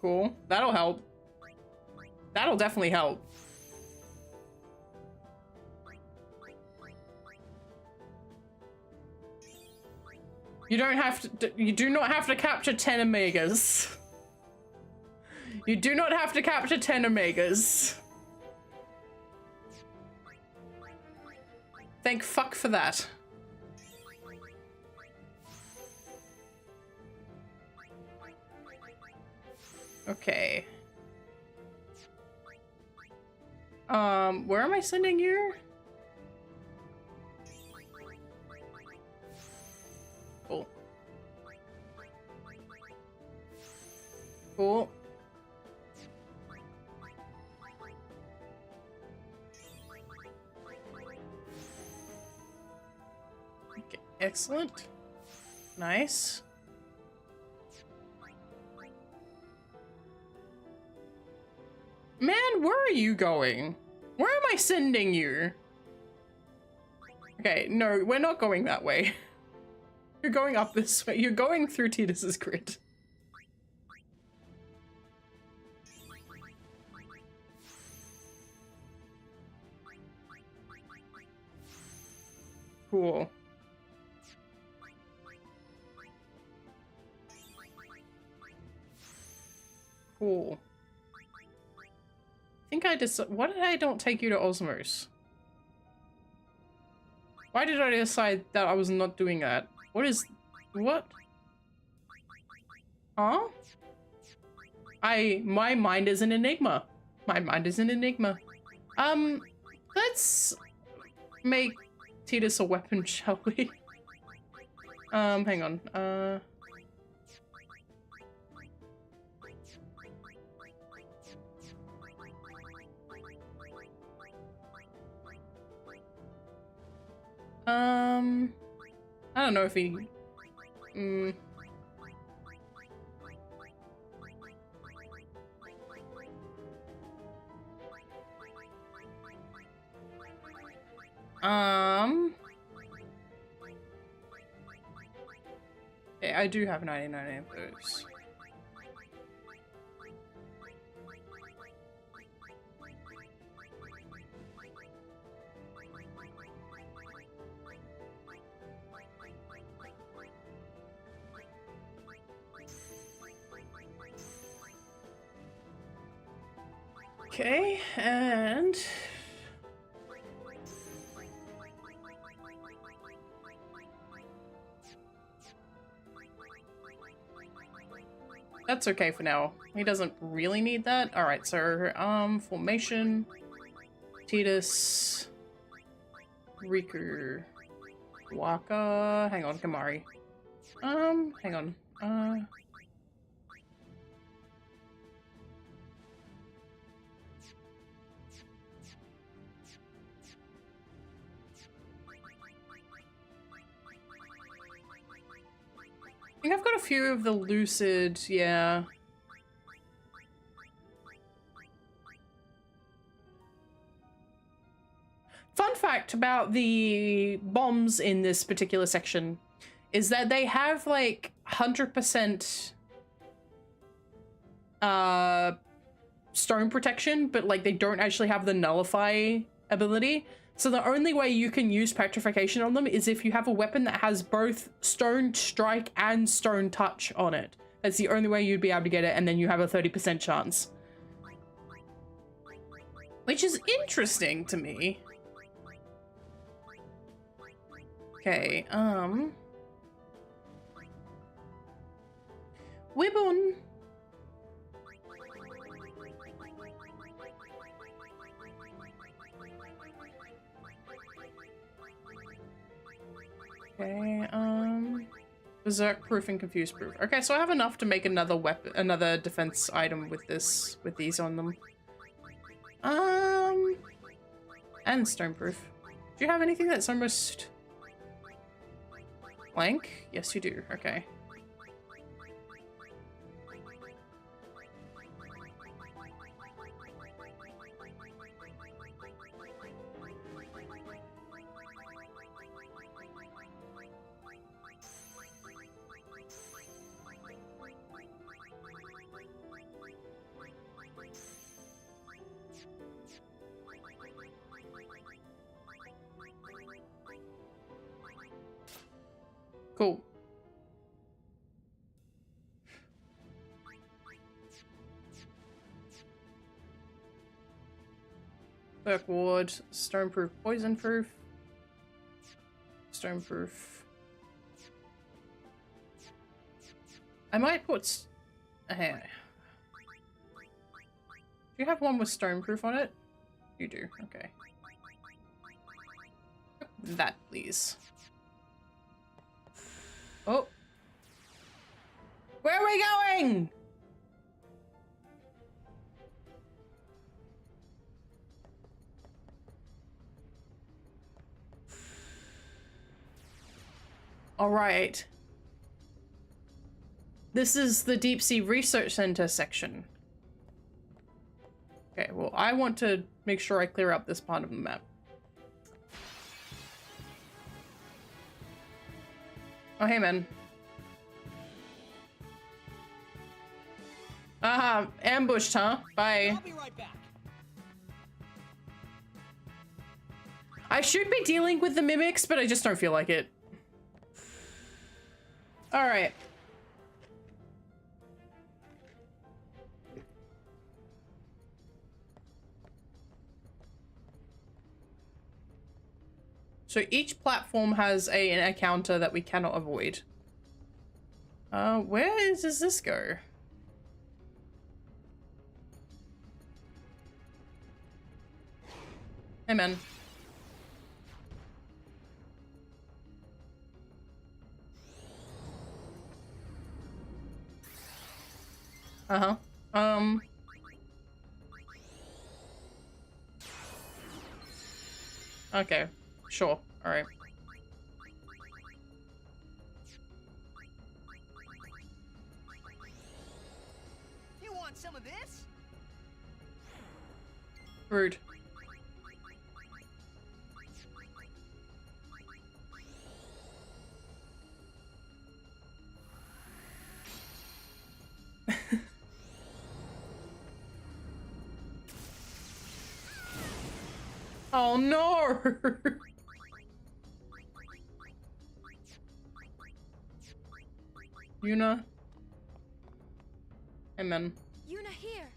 Cool. That'll help. That'll definitely help. You don't have to, you do not have to capture 10 Omegas. You do not have to capture 10 Omegas. Thank fuck for that. Okay. Where am I sending you? Cool. Cool. Okay, excellent. Nice. Man, where are you going? Where am I sending you? Okay, no, we're not going that way. You're going up this way. You're going through Tidus's grid. Cool. Cool. I think I just. Why did I don't take you to Osmos? Why did I decide that I was not doing that? What is. What? Huh? My mind is an enigma. My mind is an enigma. Let's make Tidus a weapon, shall we? Hang on. I don't know if he... Yeah, I do have 99 of those. Okay, and... That's okay for now. He doesn't really need that. Alright, so, formation... Tidus... Riku... Waka... Hang on, Kamari. Hang on. I think I've got a few of the lucid, yeah. Fun fact about the bombs in this particular section is that they have like 100% stone protection, but like they don't actually have the nullify ability. So the only way you can use petrification on them is if you have a weapon that has both stone strike and stone touch on it. That's the only way you'd be able to get it, and then you have a 30% chance. Which is interesting to me. Okay, Wibbon. Okay, Berserk proof and confused proof. Okay, so I have enough to make another weapon, another defense item with this, with these on them. And stone proof. Do you have anything that's almost blank? Yes, you do. Okay. Cool. Berk ward, stoneproof, poisonproof, stoneproof. I might put. Hey. Do you have one with stoneproof on it? You do. Okay. That, please. Oh. Where are we going? All right. This is the Deep Sea Research Center section. Okay, well, I want to make sure I clear up this part of the map. Oh, hey, man. Ambushed, huh? Bye. I'll be right back. I should be dealing with the mimics, but I just don't feel like it. All right. So each platform has an encounter that we cannot avoid. Where does this go? Hey, man. Uh-huh. Okay. Sure. All right. You want some of this? Rude. Oh no! Yuna. Amen. Yuna here.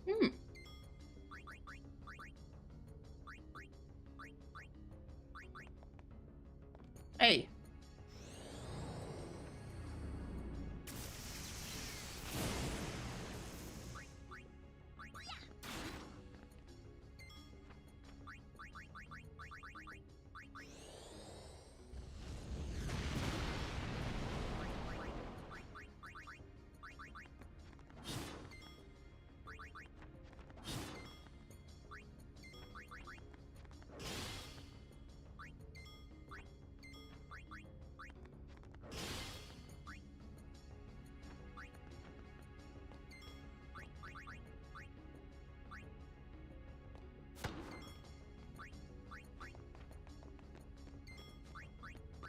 Hmm. Hey.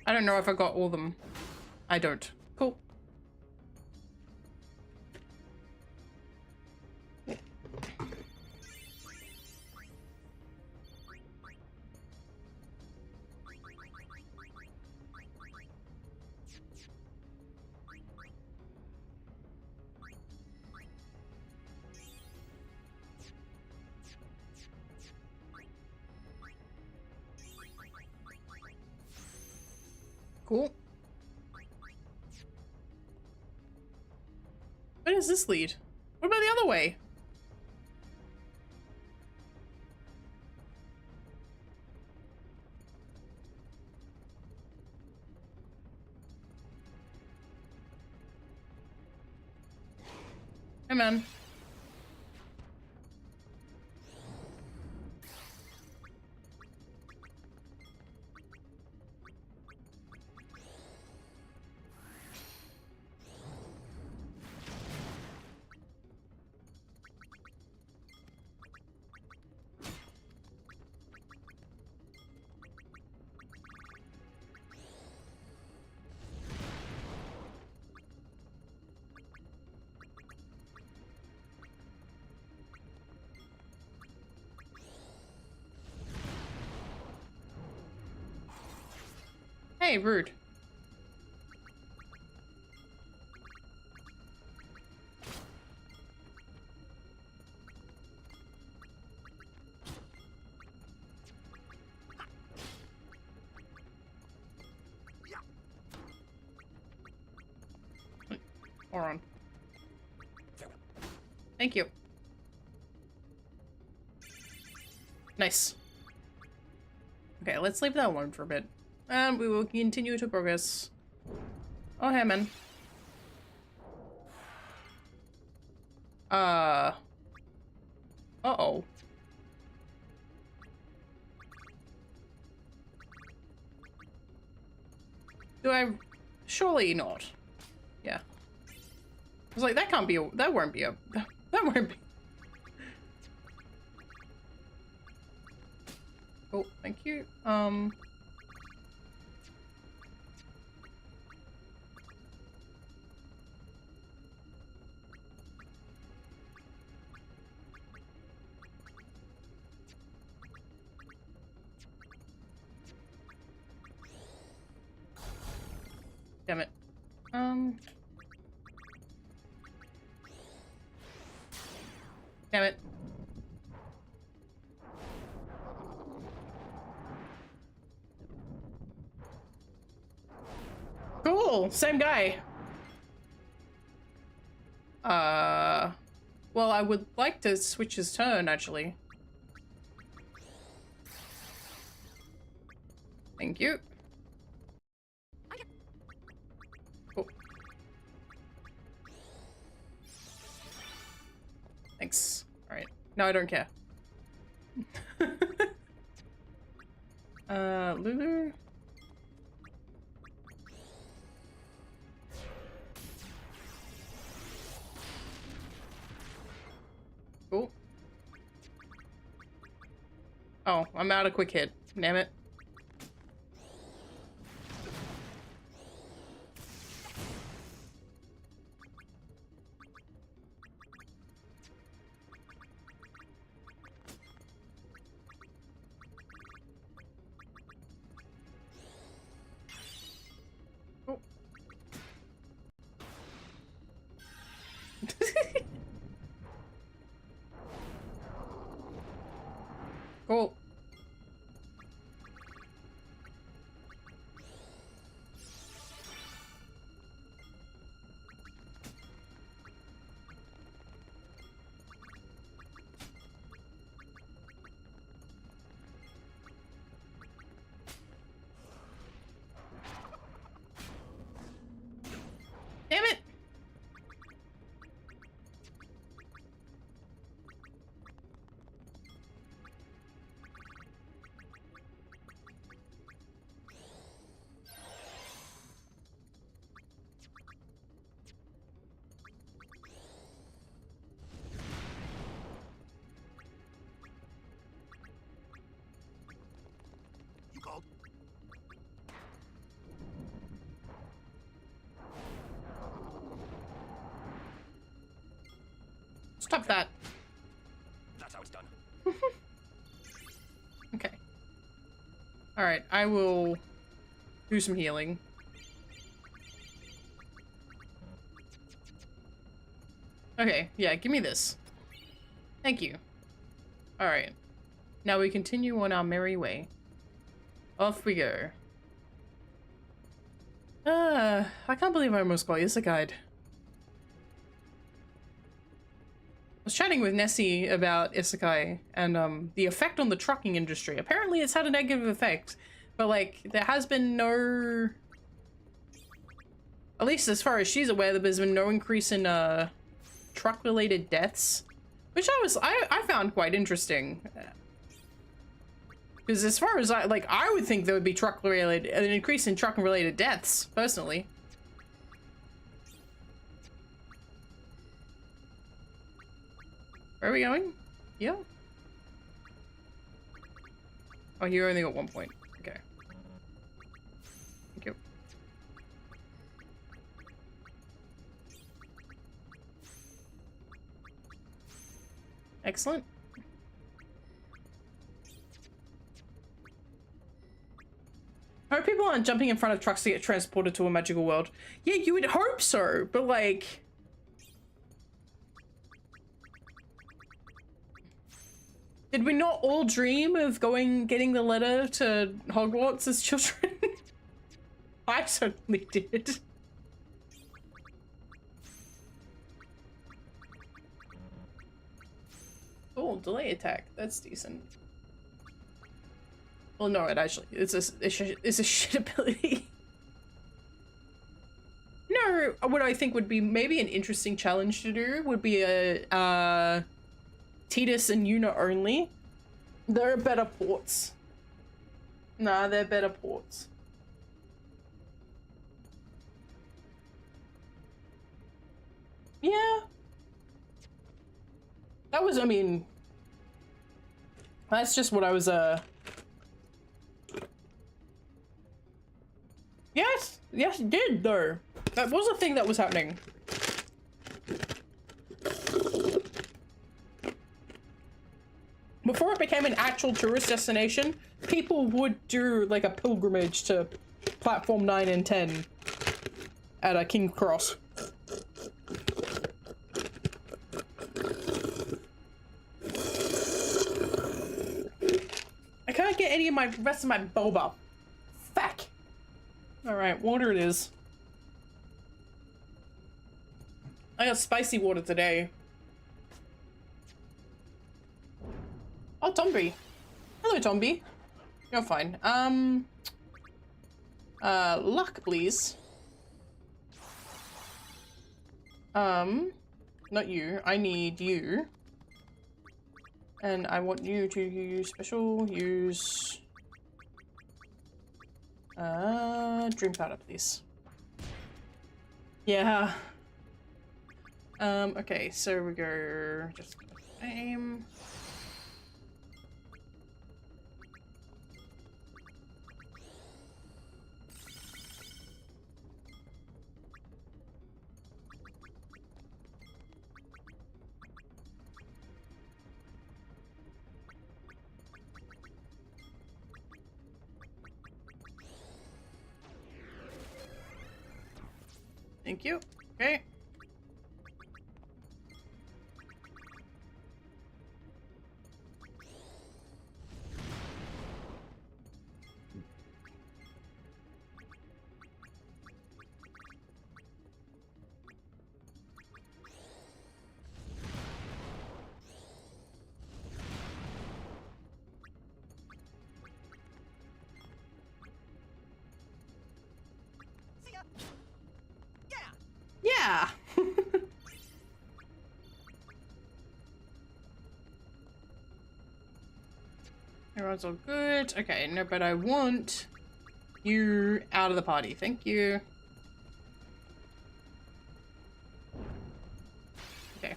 I don't know if I got all of them. I don't. Cool. Cool. Where does this lead? What about the other way? Hey, man. Hey, rude. Moron. Thank you. Nice. Okay, let's leave that one for a bit. And we will continue to progress. Oh, hey, man. Uh-oh. Do I... Surely not. Yeah. I was like, that can't be a... That won't be a... That won't be... Oh, thank you. Damn it. Damn it. Cool, same guy. Well, I would like to switch his turn, actually. Thank you. Cool. Thanks. Alright. No, I don't care. Lulu? Cool. Oh, I'm out of quick hit. Damn it. Oh. Cool. Damn it! You called? Stop that. That's how it's done. Okay. Alright, I will do some healing. Okay, yeah, give me this. Thank you. Alright. Now we continue on our merry way. Off we go. I can't believe I almost got Isekai. I was chatting with Nessie about Isekai and the effect on the trucking industry. Apparently it's had a negative effect, but like there has been no, at least as far as she's aware, there's been no increase in truck related deaths, which I found quite interesting. Because as far as I would think there would be truck related, an increase in truck related deaths, personally. Where are we going? Yeah. Oh, you only got 1 point. Okay. Thank you. Excellent. I hope people aren't jumping in front of trucks to get transported to a magical world. Yeah, you would hope so, but like... Did we not all dream of getting the letter to Hogwarts as children? I certainly did. Oh, delay attack. That's decent. Well, no, it's a shit ability. No, what I think would be maybe an interesting challenge to do would be a Titus and Una only. They're better ports. Nah, they're better ports. Yeah. That was, I mean, that's just what I was, Yes, it did, though. That was a thing that was happening. Before it became an actual tourist destination, people would do, like, a pilgrimage to platform 9 and 10 at King's Cross. I can't get any of my rest of my boba. Fuck. Alright, water it is. I got spicy water today. Oh, Tomby. Hello, Tomby. You're fine. Luck, please. Not you. I need you. And I want you to use use... dream powder, please. Yeah. Okay, so we go just aim. Thank you. Okay. Yeah. Everyone's all good. Okay, no, but I want you out of the party. Thank you. Okay.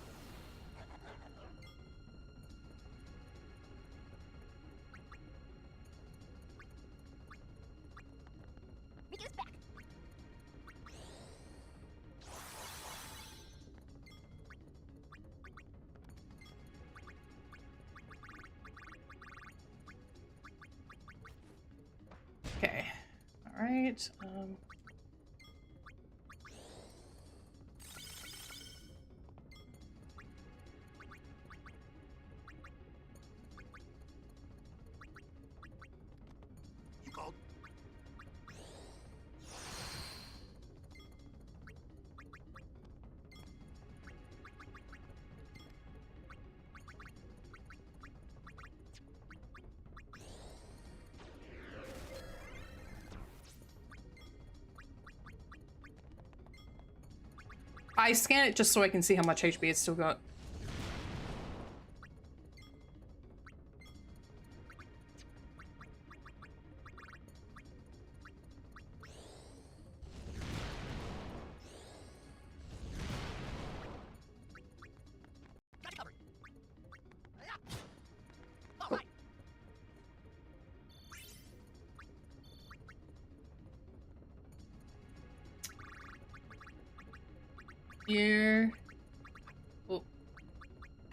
Mika's back. Okay. All right. You called? I scan it just so I can see how much HP it's still got. Got you covered. All right. Here. Oh.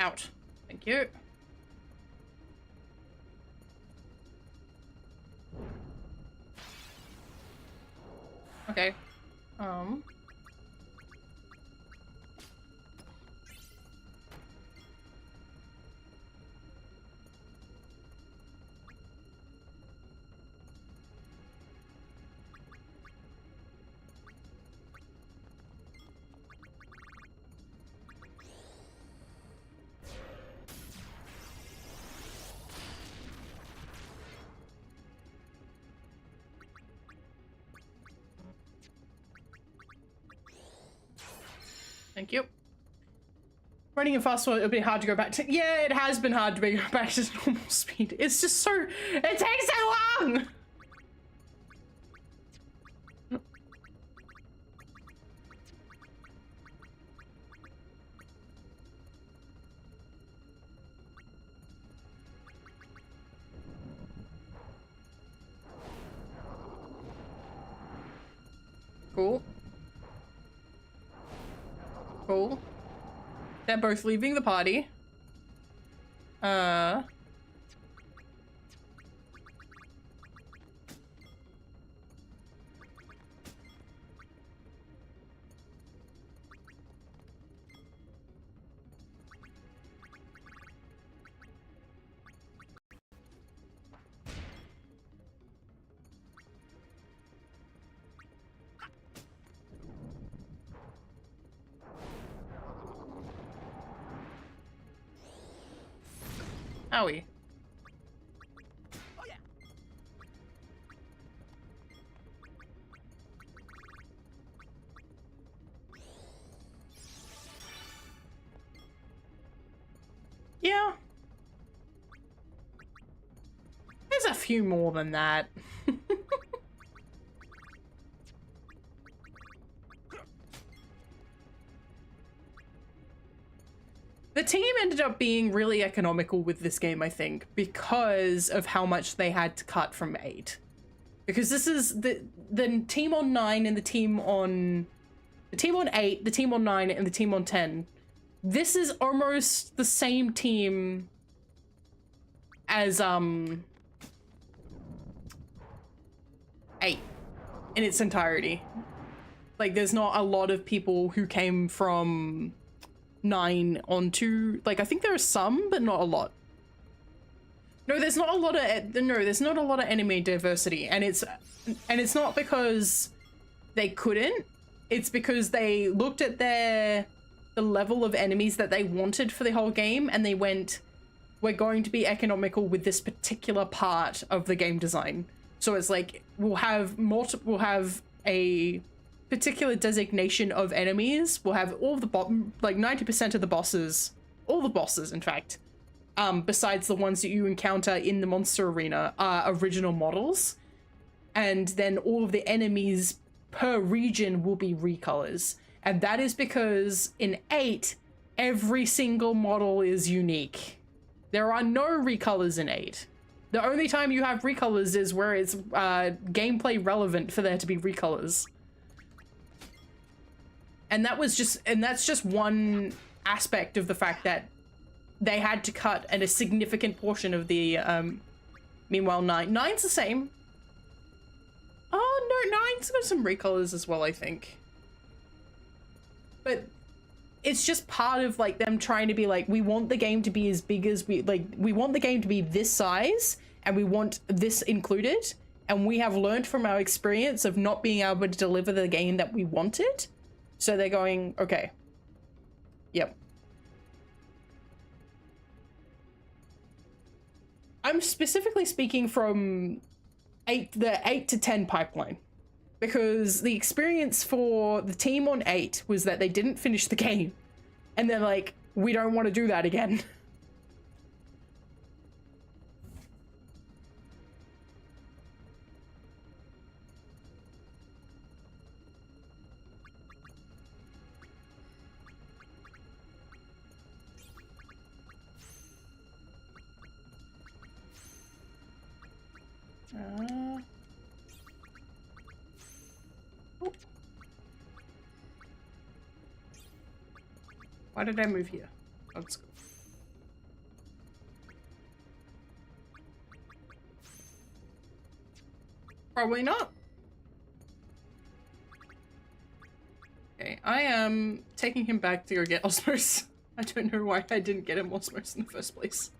Out. Thank you. Okay. Thank you. Running in fast forward, it'll be hard to go back to. Yeah, it has been hard to go back to normal speed. It's just so. It takes so long! Cool. Cool. They're both leaving the party. Owie. Oh yeah. Yeah. There's a few more than that. The team ended up being really economical with this game, I think, because of how much they had to cut from 8. Because this is the team on 9 and the team on 8, the team on 9 and the team on 10. This is almost the same team as 8 in its entirety. Like, there's not a lot of people who came from 9 onto, like, I think there are some, but not a lot. No, there's not a lot of enemy diversity, and it's not because they couldn't. It's because they looked at the level of enemies that they wanted for the whole game, and they went, we're going to be economical with this particular part of the game design. So it's like we'll have a particular designation of enemies. We'll have all the like 90% of the bosses, all the bosses in fact, besides the ones that you encounter in the monster arena, are original models, and then all of the enemies per region will be recolors. And that is because in 8 every single model is unique. There are no recolors in 8. The only time you have recolors is where it's gameplay relevant for there to be recolors. And that's just one aspect of the fact that they had to cut at a significant portion of the, meanwhile 9's the same. Oh no, 9's got some recolors as well, I think. But it's just part of like them trying to be like, we want the game to be as big as we want the game to be this size, and we want this included. And we have learned from our experience of not being able to deliver the game that we wanted. So they're going, okay. Yep. I'm specifically speaking from the 8 to 10 pipeline. because the experience for the team on 8 was that they didn't finish the game. And they're like, we don't want to do that again. Oh. Why did I move here? Oh, let's go. Probably not. Okay, I am taking him back to go get Osmos. I don't know why I didn't get him Osmos in the first place.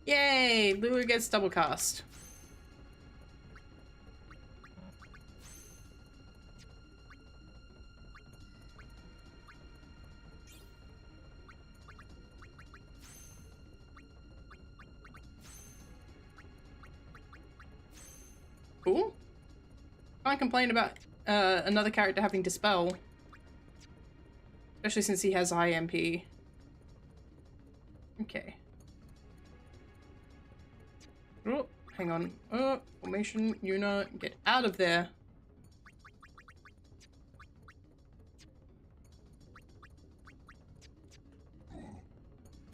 Yay! Lua gets double cast. Cool. Can't complain about another character having Dispel. Especially since he has high MP. Okay. Oh, hang on. Oh, formation, Yuna, get out of there.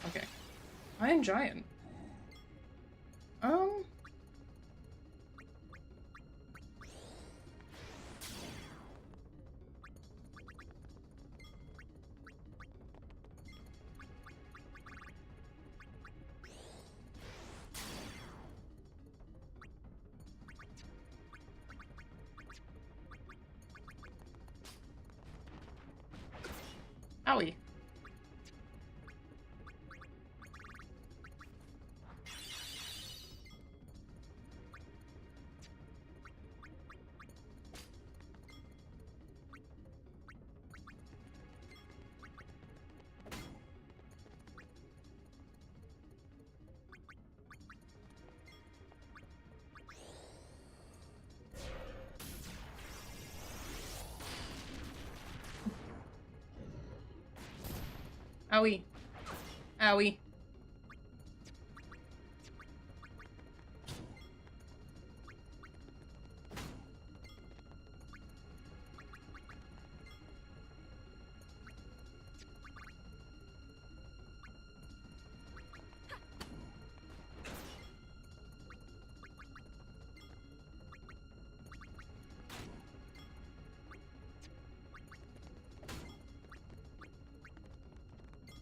Okay. Iron Giant. Owie. Owie. Owie.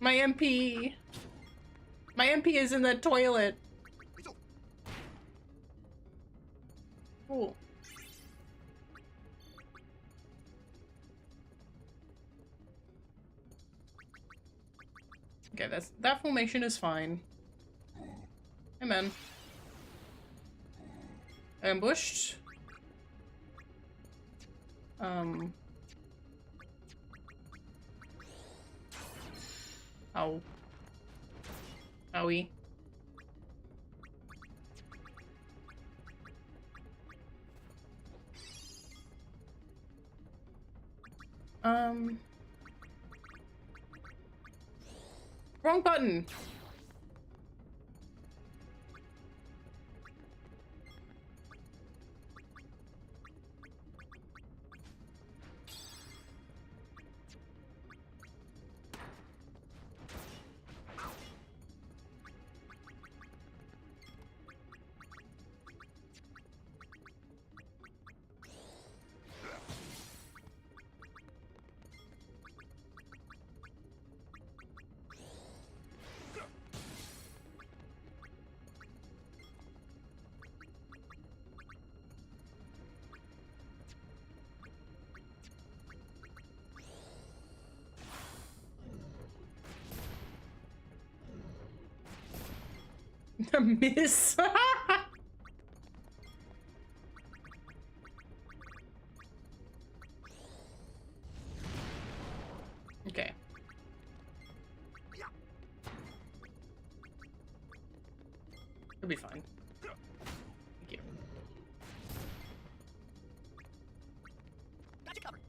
My MP. My MP is in the toilet. Cool. Okay, that formation is fine. Hey man. Ambushed. Ow. Owie. Wrong button. A miss. Okay. It'll be fine. Thank you. Got you covered.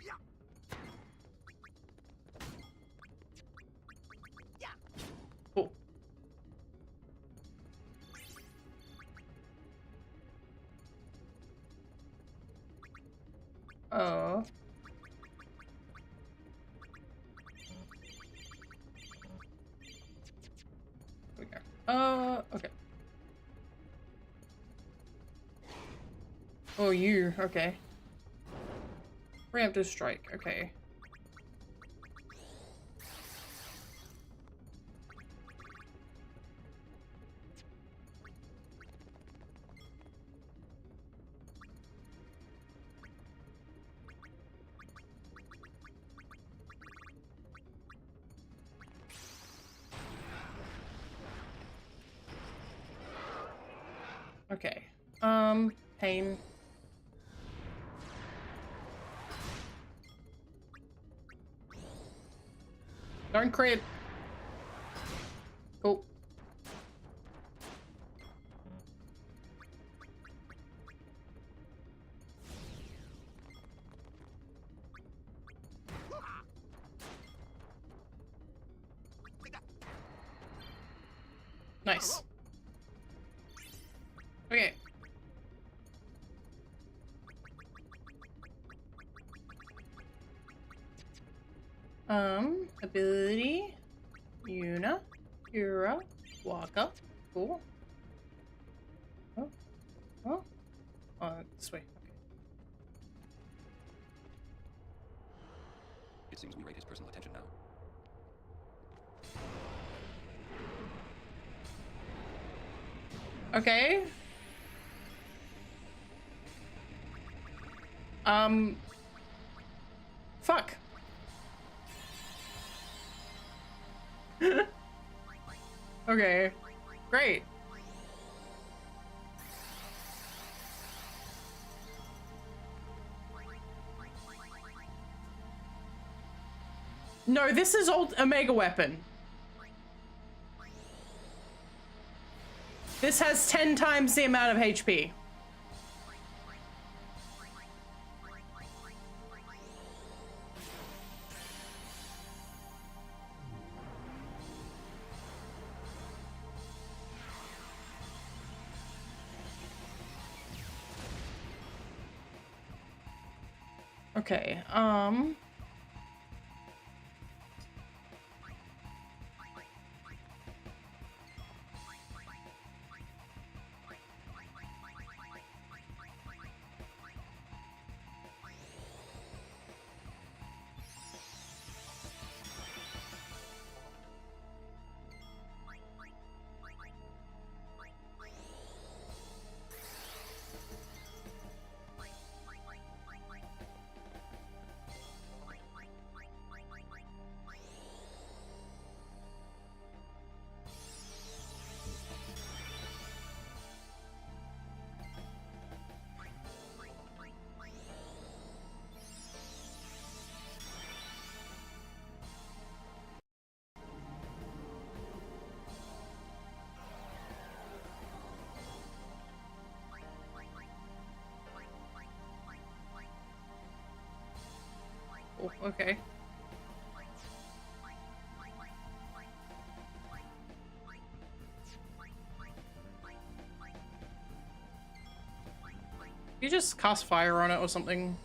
Yeah. Yeah. Cool. Oh. Okay. Oh, you. Okay. Preemptive strike. Okay. Okay. Pain. Don't crit. Cool. Nice. Okay. Ability. Yuna. Yura. Waka. Cool. Oh. Oh. This way. Okay. It seems we rate his personal attention now. Okay. Fuck. Okay. Great. No, this is old Omega weapon. This has 10 times the amount of HP. Okay, oh, okay. You just cast fire on it or something.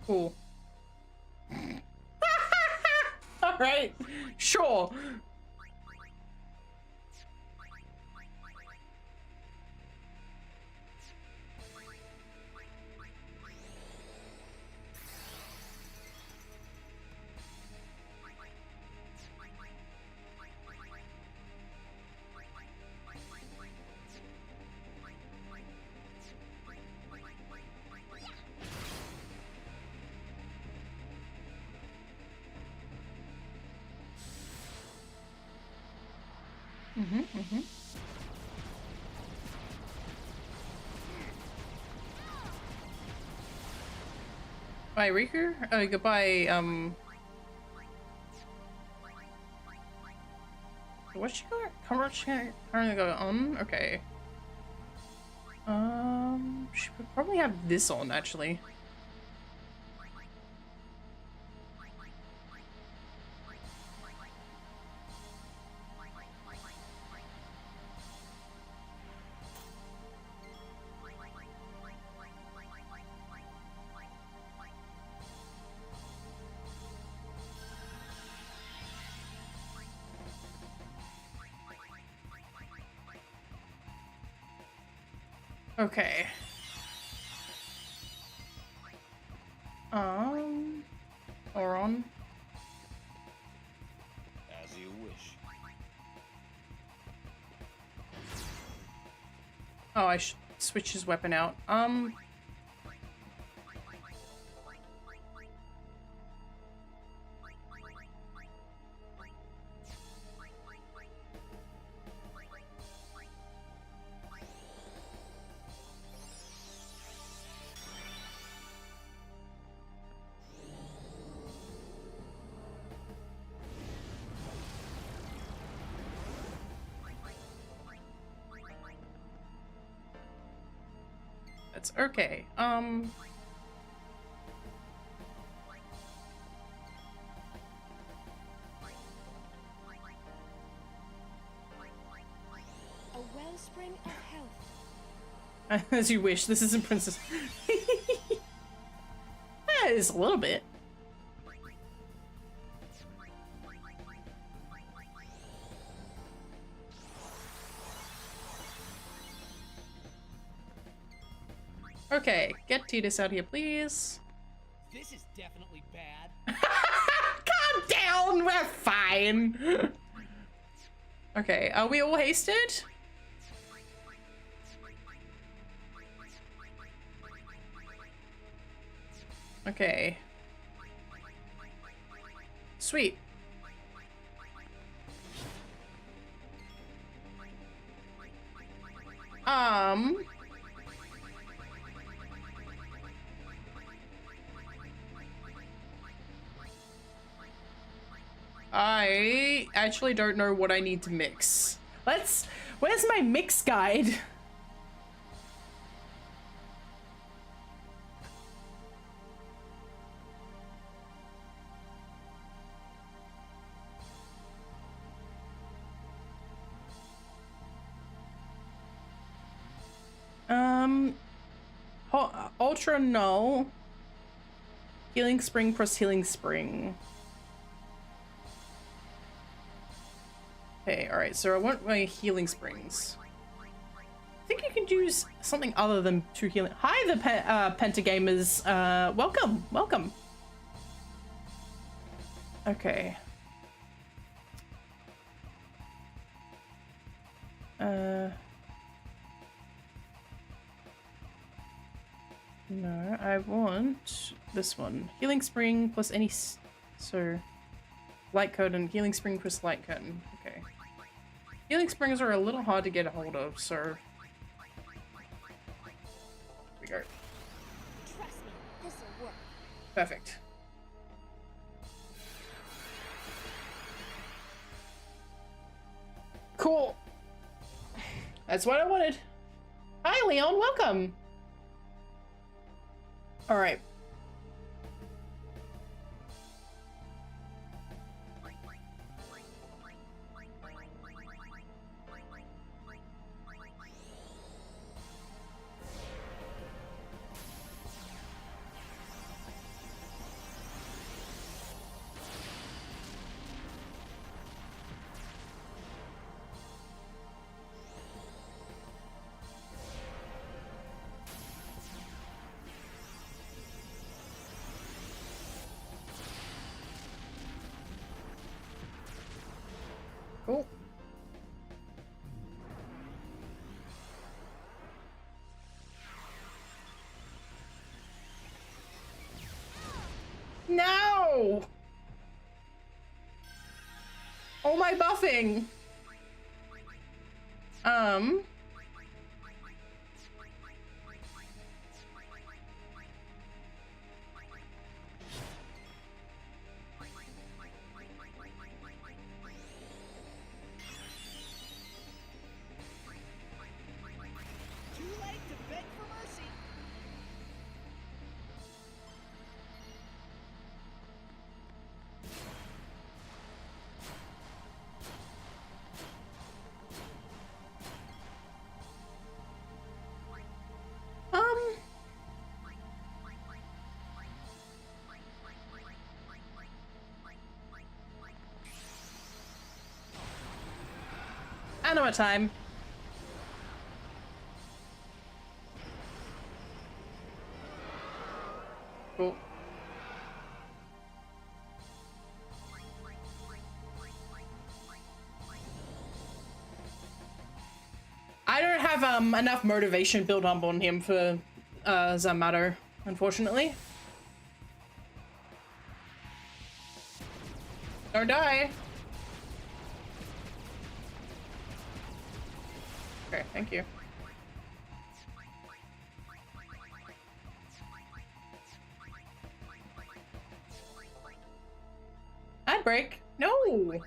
Cool. All right, sure. Bye, Riku. Goodbye, what's she going? How much can I go on? Okay. She would probably have this on, actually. Okay. Or on. As you wish. Oh, I should switch his weapon out. That's okay. A wellspring of health. As you wish. This isn't Princess. That is a little bit. Okay, get Titus out here, please. This is definitely bad. Calm down, we're fine. Okay, are we all hasted? Okay. Sweet. I actually don't know what I need to mix. Where's my mix guide? Ultra null. Healing spring plus healing spring. Okay, alright, so I want my healing springs. I think you can use something other than two healing. Hi, the Pentagamers. Welcome, welcome. Okay. No, I want this one. Healing spring plus any. So, light curtain, healing spring plus light curtain. Okay. Healing springs are a little hard to get a hold of, so. Here we go. Trust me, this'll work. Perfect. Cool. That's what I wanted. Hi, Leon. Welcome. All right. Cool. No! Oh, my buffing! I know what time. Cool. I don't have enough motivation built up on him for Zamato, unfortunately. Don't die. Okay, thank you. Ad break. No.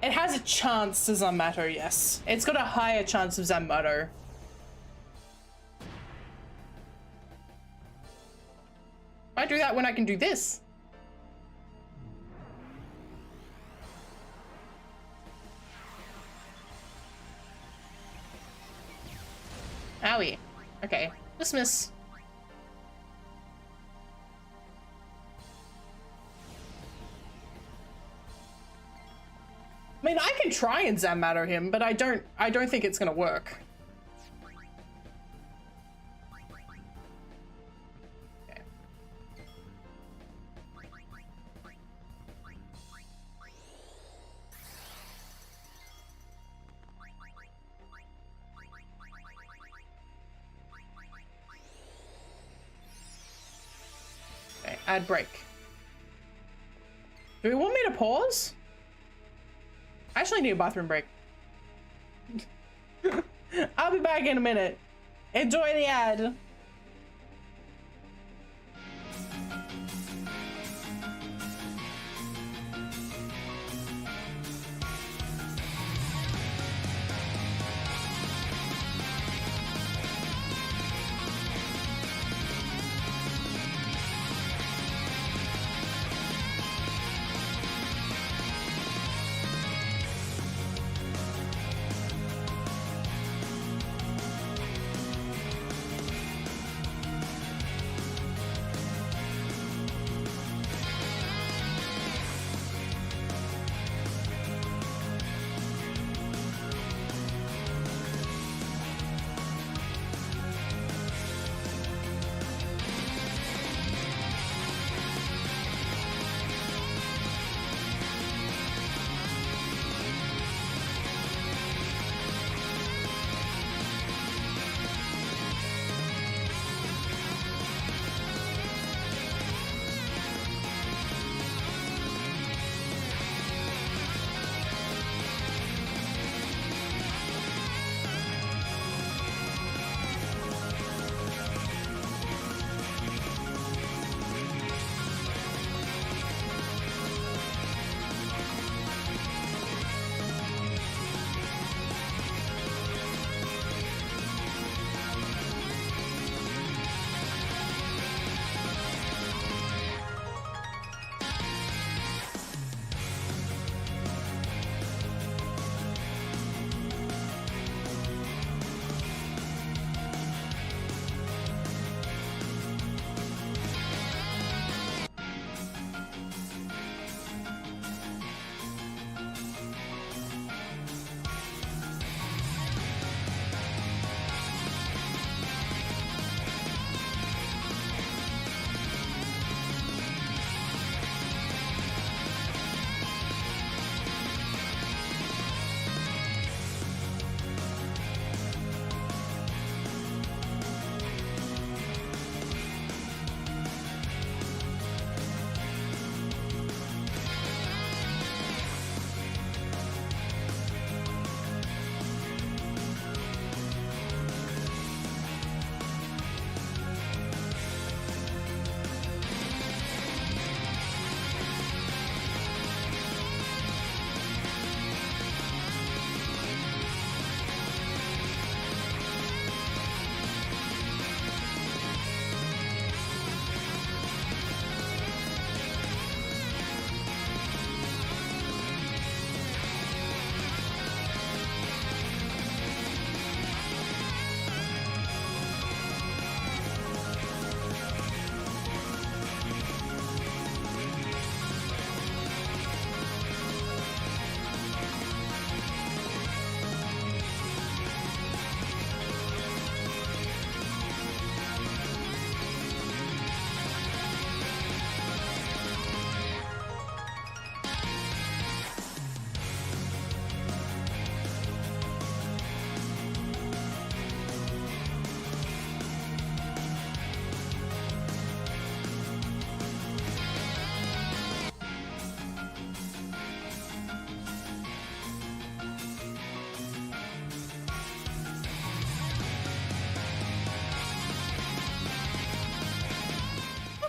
It has a chance to Zamato, yes. It's got a higher chance of Zamato. Why do that when I can do this? Owie. Okay. Dismiss. I mean, I can try and Zamato him, but I don't think it's gonna work. Okay. Okay, ad break. Do we want me to pause? I actually need a bathroom break. I'll be back in a minute. Enjoy the ad.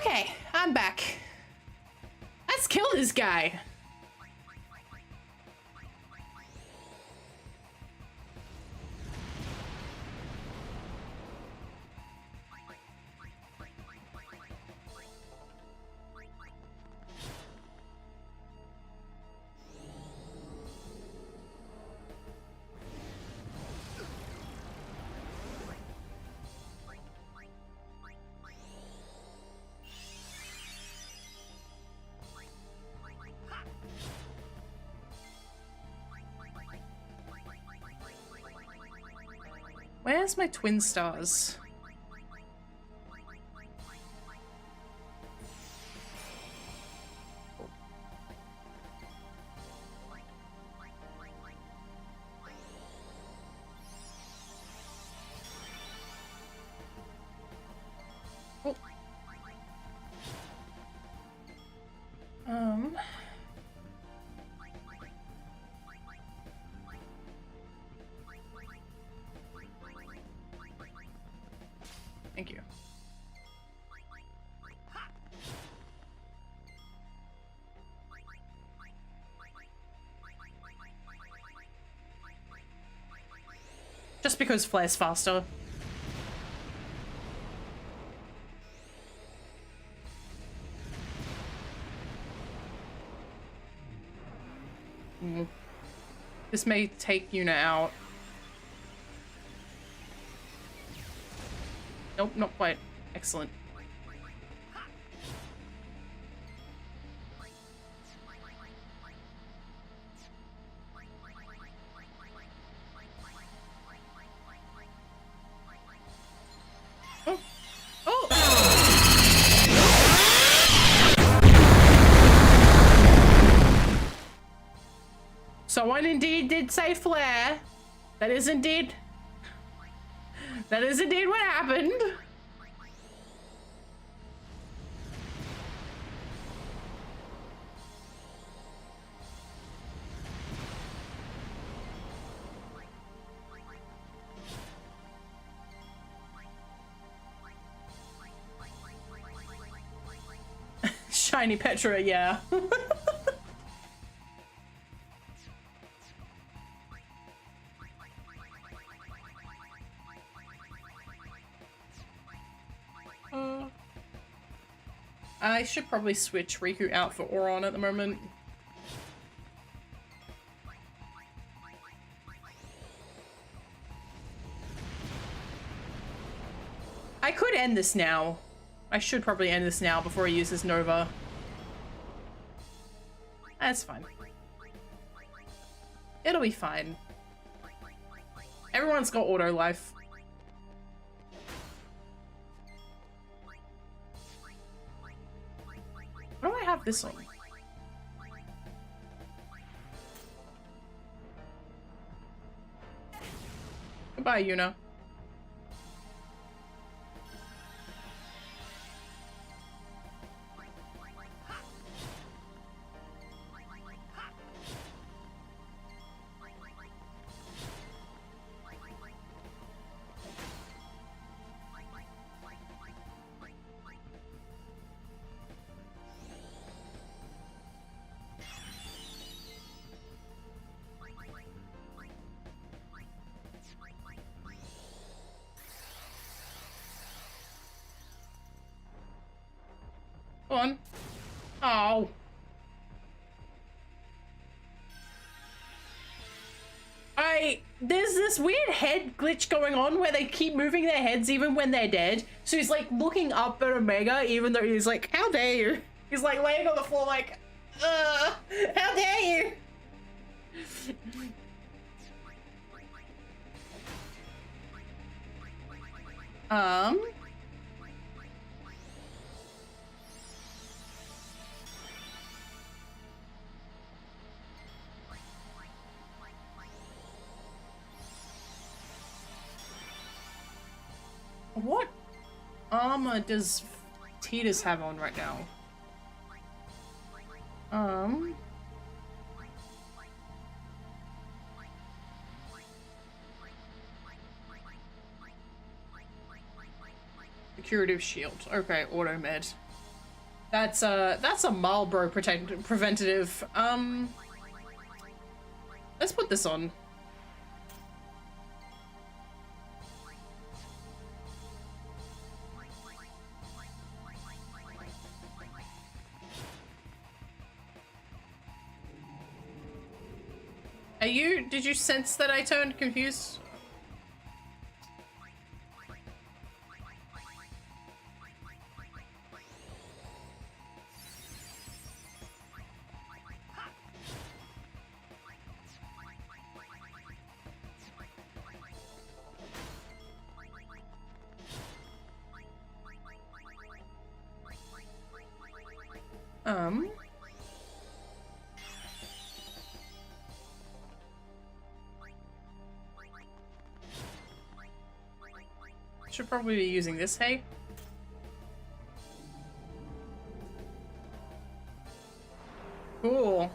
Okay, I'm back. Let's kill this guy. Where's my twin stars? Oh. Thank you. Just because flare's faster. This may take Yuna out. Nope, not quite. Excellent. Oh! Oh! Someone indeed did say flare. That is indeed what happened. Shiny Petra, yeah. I should probably switch Riku out for Auron at the moment. I could end this now. I should probably end this now before he uses Nova. That's fine. It'll be fine. Everyone's got auto life. What do I have this on? Goodbye, Yuna. Go on. Oh. There's this weird head glitch going on where they keep moving their heads even when they're dead. So he's like looking up at Omega even though he's like, how dare you? He's like laying on the floor like, how dare you? What armor does Tidus have on right now? The curative shield. Okay, auto med. That's a Marlboro preventative. Let's put this on. Did you sense that I turned confused? Should probably be using this hay. Cool.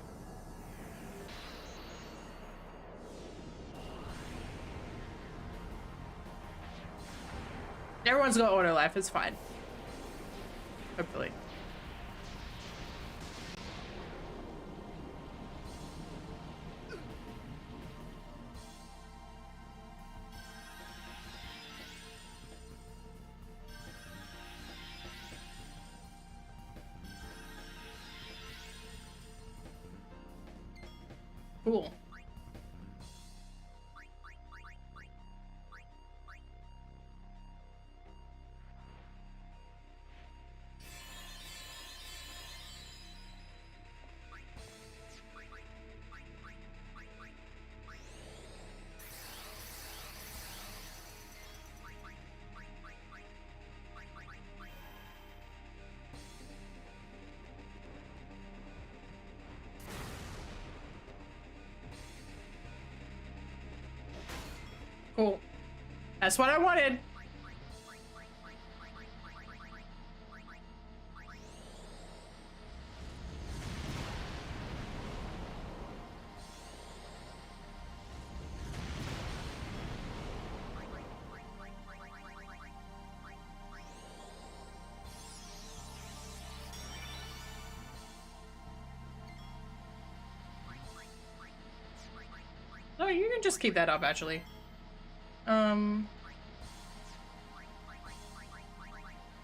Everyone's got auto life, it's fine. Hopefully. Cool. Cool. That's what I wanted. No, you can just keep that up, actually.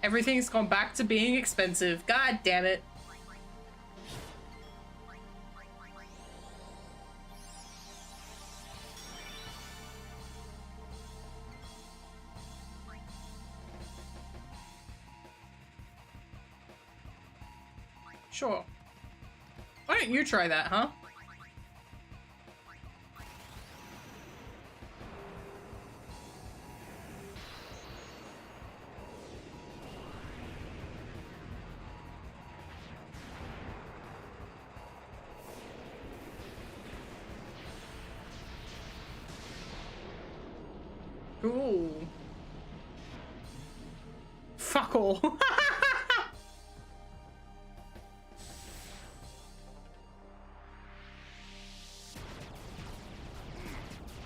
Everything's gone back to being expensive. God damn it. Sure. Why don't you try that, huh? Cool. Fuck all.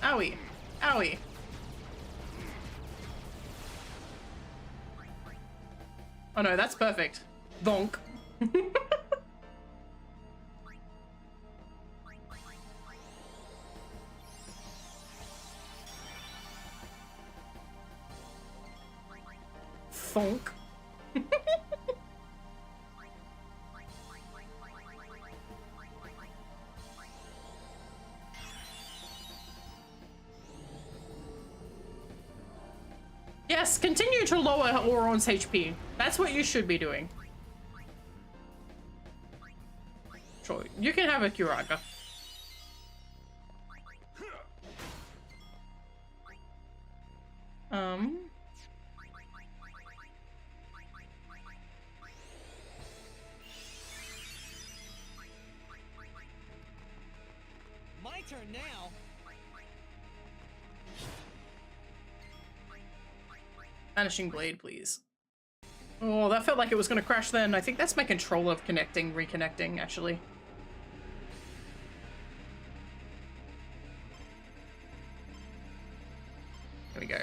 Owie. Owie. Oh no, that's perfect. Bonk. Funk. Yes, continue to lower Auron's HP. That's what you should be doing. Sure, you can have a Curaga. My turn now. Vanishing Blade, please. Oh, that felt like it was gonna crash then. I think that's my controller reconnecting, actually. Here we go.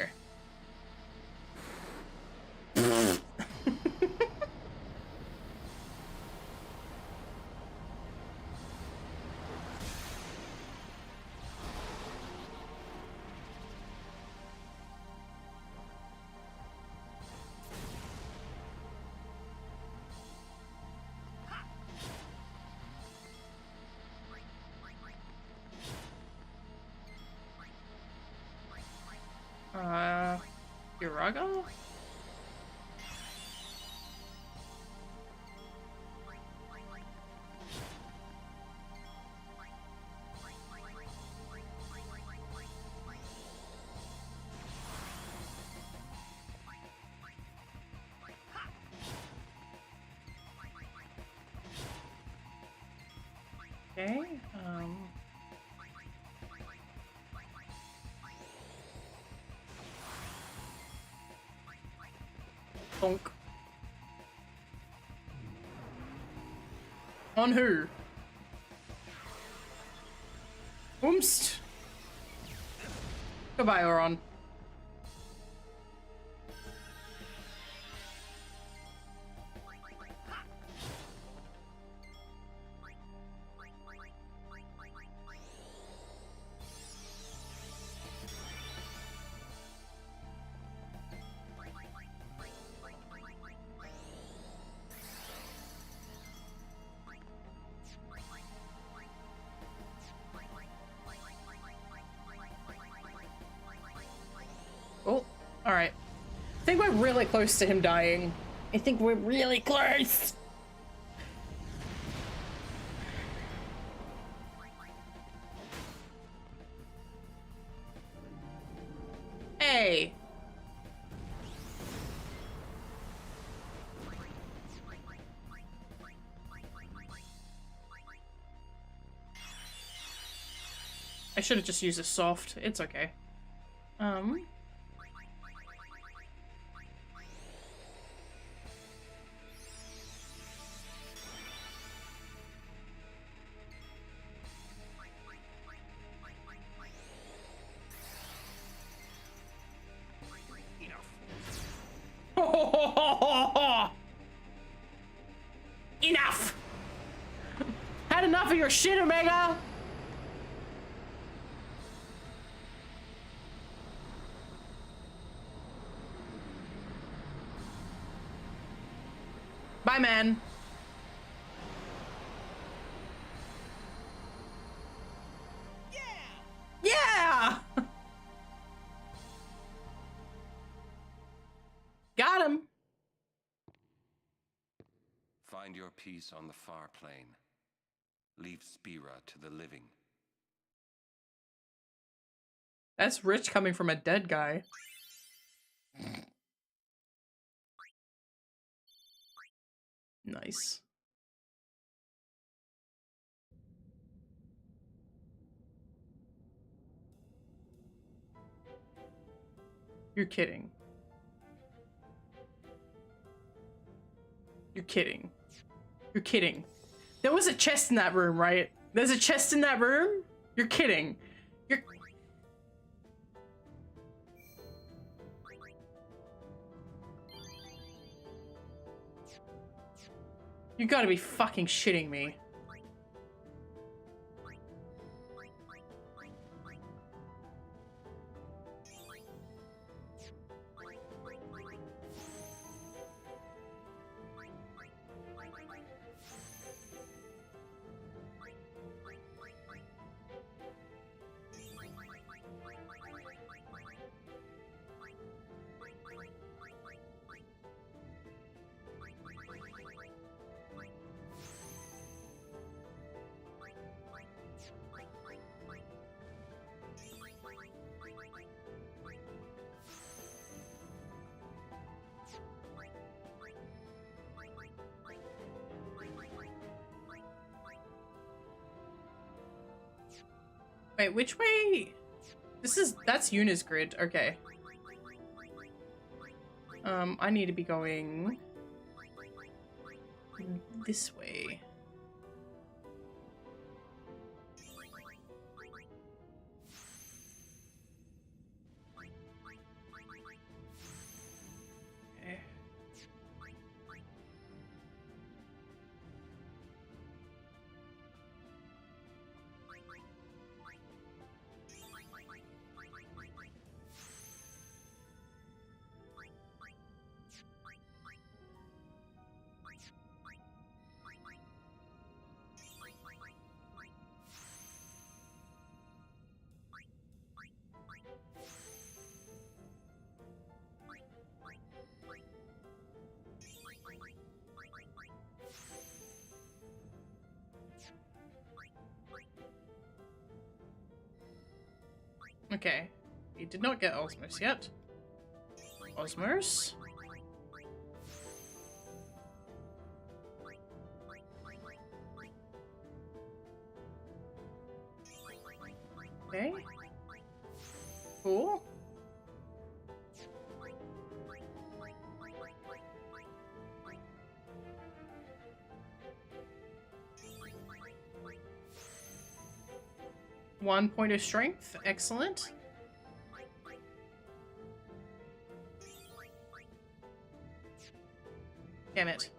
Raga? Okay, bonk. On who? Oomst. Goodbye, Oron. Oh, alright. I think we're really close to him dying. I think we're really close! Hey! I should have just used a soft. It's okay. Enough! Had enough of your shit, Omega! Bye, man. Yeah! Got him. Find your peace on the far plane. Leave Spira to the living. That's rich coming from a dead guy. Nice. You're kidding. You're kidding. You're kidding. There was a chest in that room, right? There's a chest in that room? You're kidding. You're... You gotta be fucking shitting me. Wait, which way? That's Yuna's grid. Okay. I need to be going this way. Okay. Okay. We did not get Osmos yet. Osmos? Okay. Cool. One point of strength. Excellent. Damn it.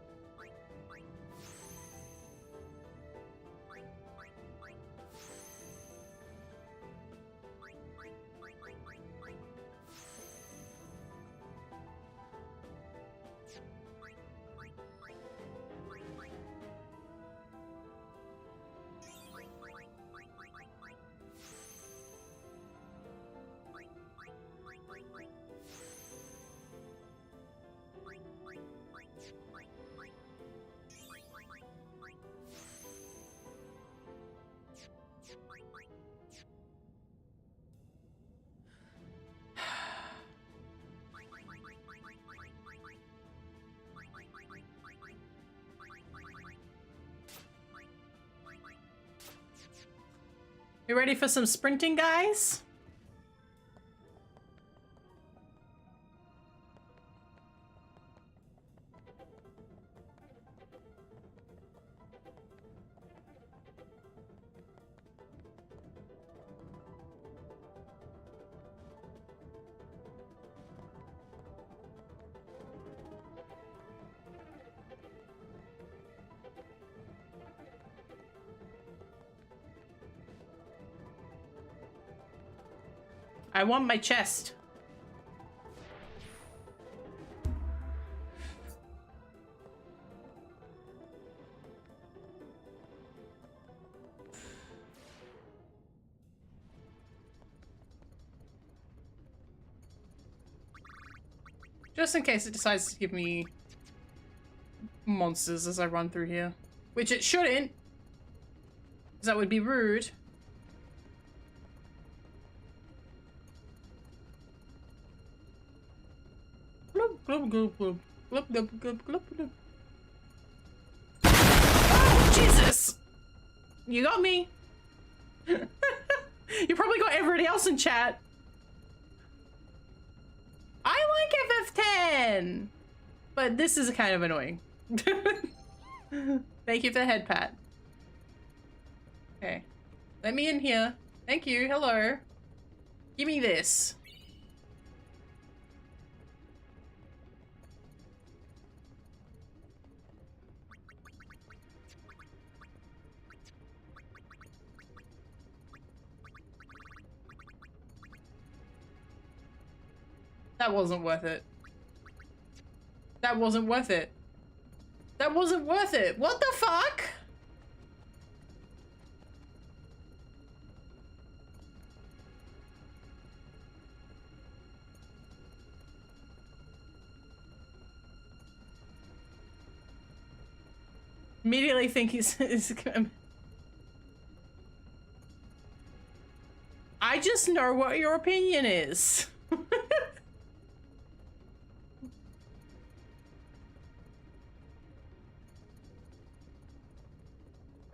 You ready for some sprinting, guys? I want my chest. Just in case it decides to give me monsters as I run through here. Which it shouldn't. Because that would be rude. Glub, glub, glub, glub, glub, glub, glub, glub. Oh, Jesus! You got me. You probably got everybody else in chat. I like FF10! But this is kind of annoying. Thank you for the head pat. Okay. Let me in here. Thank you. Hello. Give me this. That wasn't worth it. That wasn't worth it. That wasn't worth it. What the fuck? Immediately think he's I just know what your opinion is.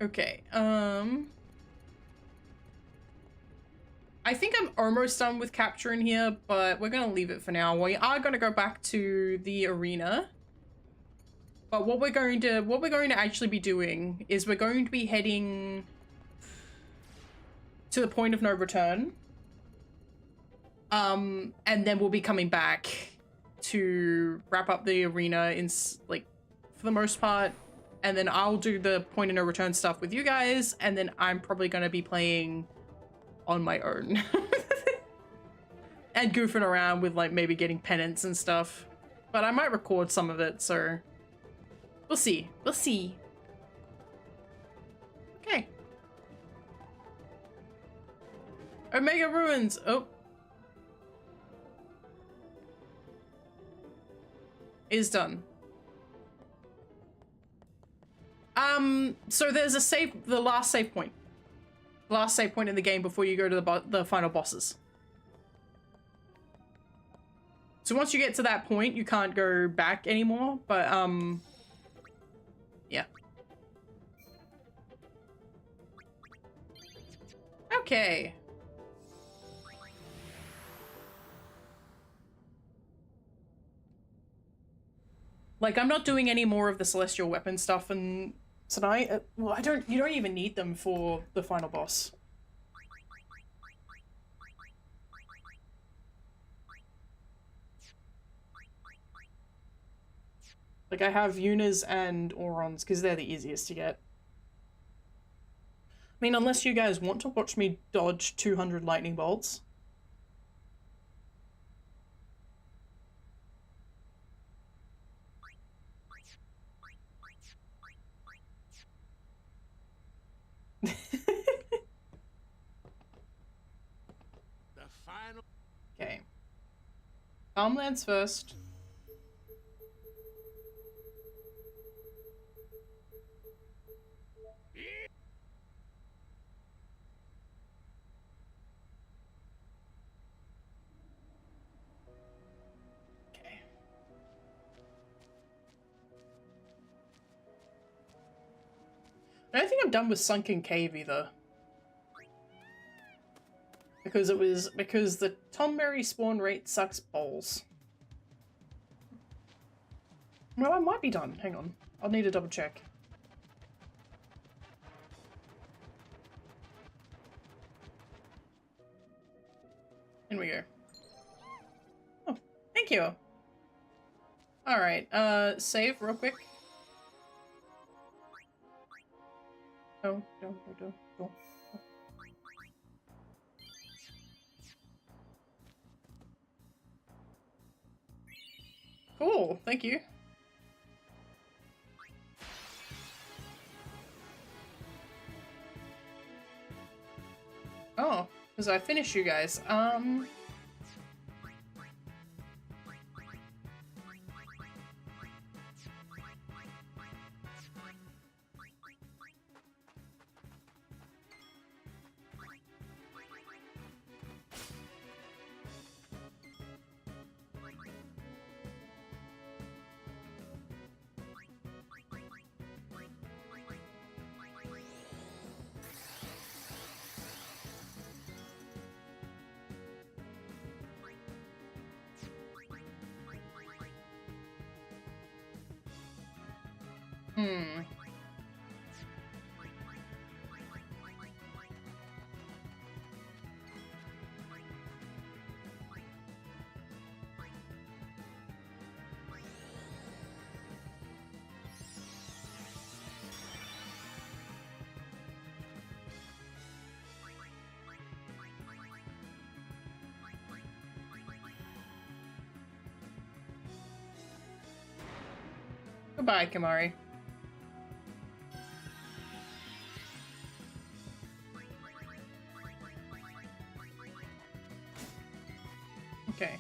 Okay, I think I'm almost done with capturing here, but we're gonna leave it for now. We are gonna go back to the arena. But what we're going to actually be doing is we're going to be heading to the point of no return. And then we'll be coming back to wrap up the arena in, like, for the most part. And then I'll do the point of no return stuff with you guys, and then I'm probably gonna be playing on my own. And goofing around with, like, maybe getting penance and stuff. But I might record some of it, so we'll see. We'll see. Okay. Omega Ruins. Oh. Is done. So there's a save, the last save point. Last save point in the game before you go to the final bosses. So once you get to that point, you can't go back anymore, but, yeah. Okay. Like, I'm not doing any more of the celestial weapon stuff and tonight. Well, you don't even need them for the final boss. Like, I have Yunas and Aurons because they're the easiest to get. I mean, unless you guys want to watch me dodge 200 lightning bolts. Okay. Farmlands first. Okay. I don't think I'm done with Sunken Cave either. Because the Tonberry spawn rate sucks balls. No, I might be done. Hang on. I'll need to double check. In we go. Oh, thank you. Alright, save real quick. No. Cool, thank you. Oh, because I finished you guys. Goodbye, Kamari. Okay.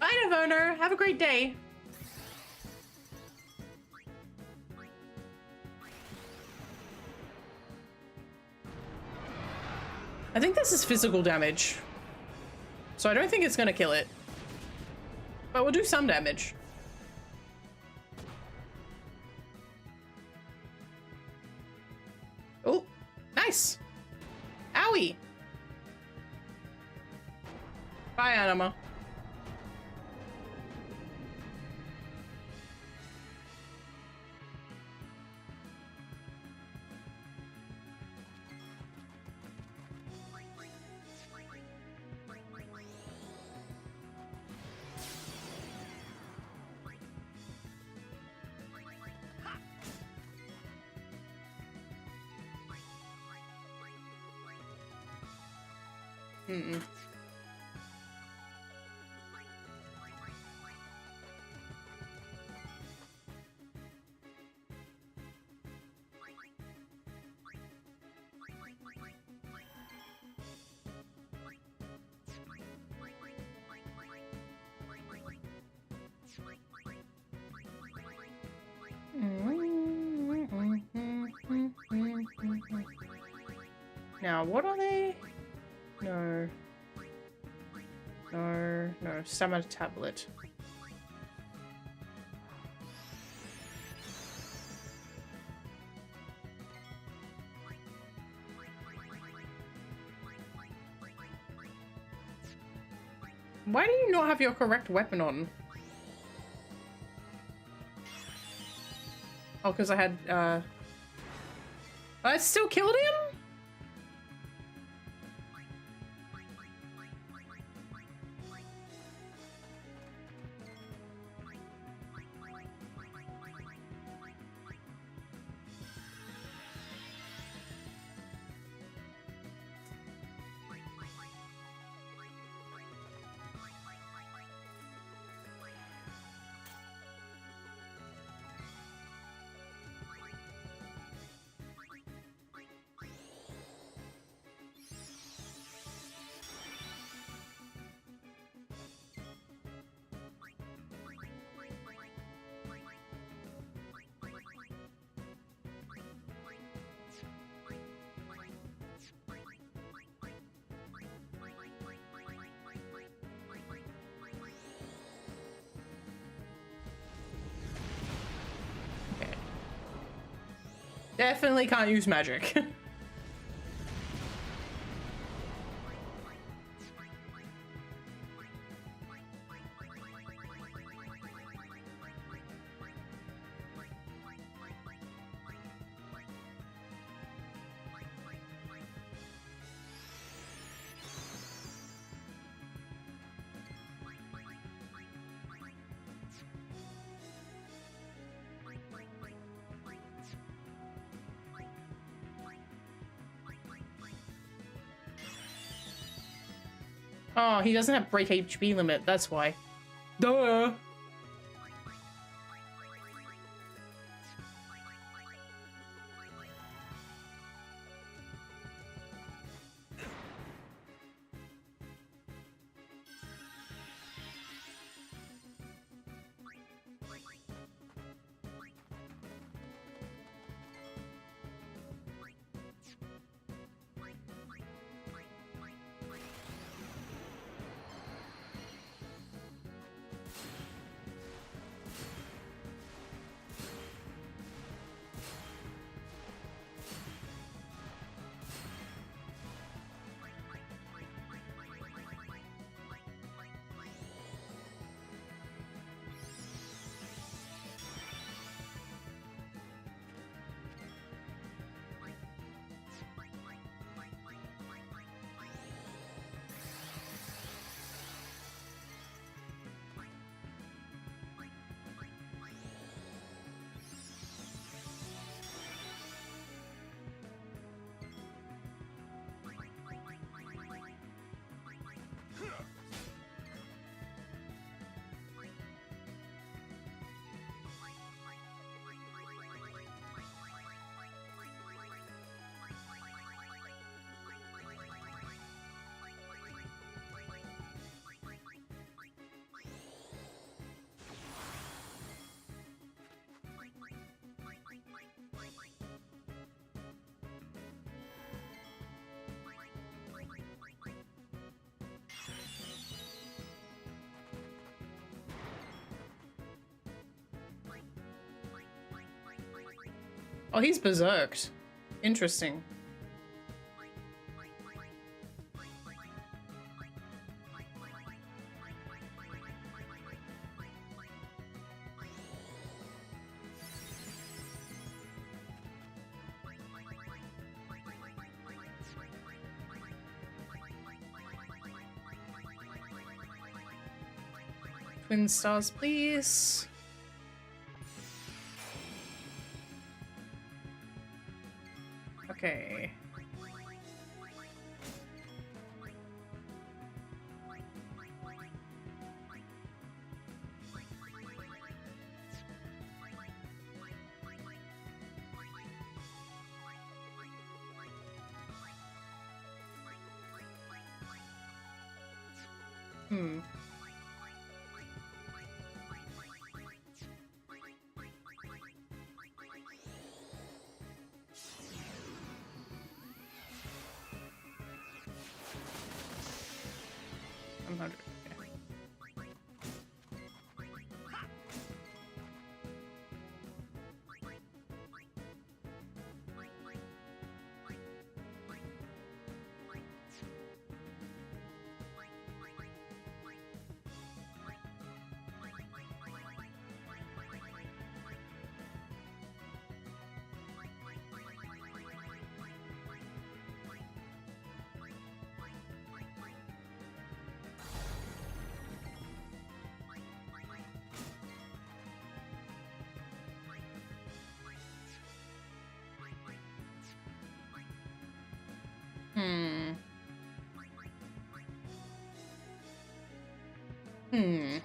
Bye, Navoner. Have a great day. I think this is physical damage. So I don't think it's gonna kill it. But we'll do some damage. Oh, nice. Owie. Bye, Anima. Now, what are they? No. No, no. Stamina tablet. Why do you not have your correct weapon on? Oh, because I had, I still killed him? Definitely can't use magic. Oh, he doesn't have break HP limit, that's why. Duh! Oh, he's berserked. Interesting. Twin stars, please. Okay. Hmm. 700. Okay. Hmm. Hmm.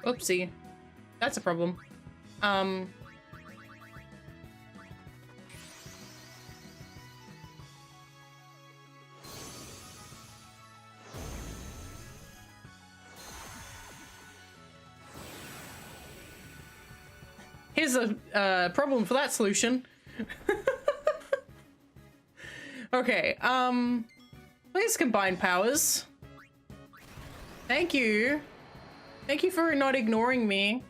Oopsie. That's a problem. Here's a problem for that solution. Okay, please combine powers. Thank you. Thank you for not ignoring me.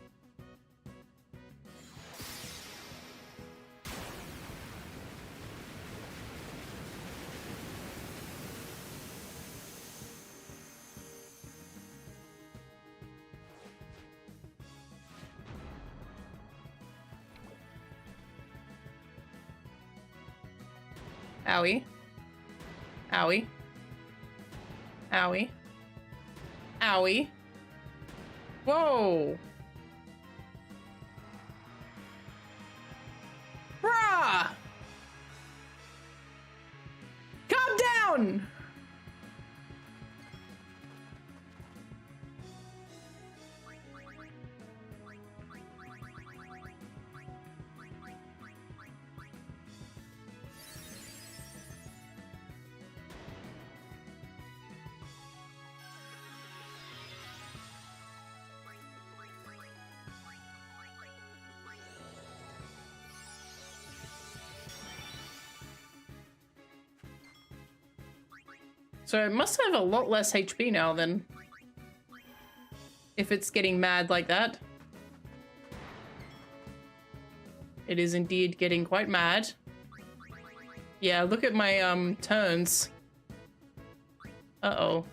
Owie. Owie. Owie. Owie. Whoa! Brah! Calm down! So it must have a lot less HP now then. If it's getting mad like that. It is indeed getting quite mad. Yeah, look at my turns. Uh-oh.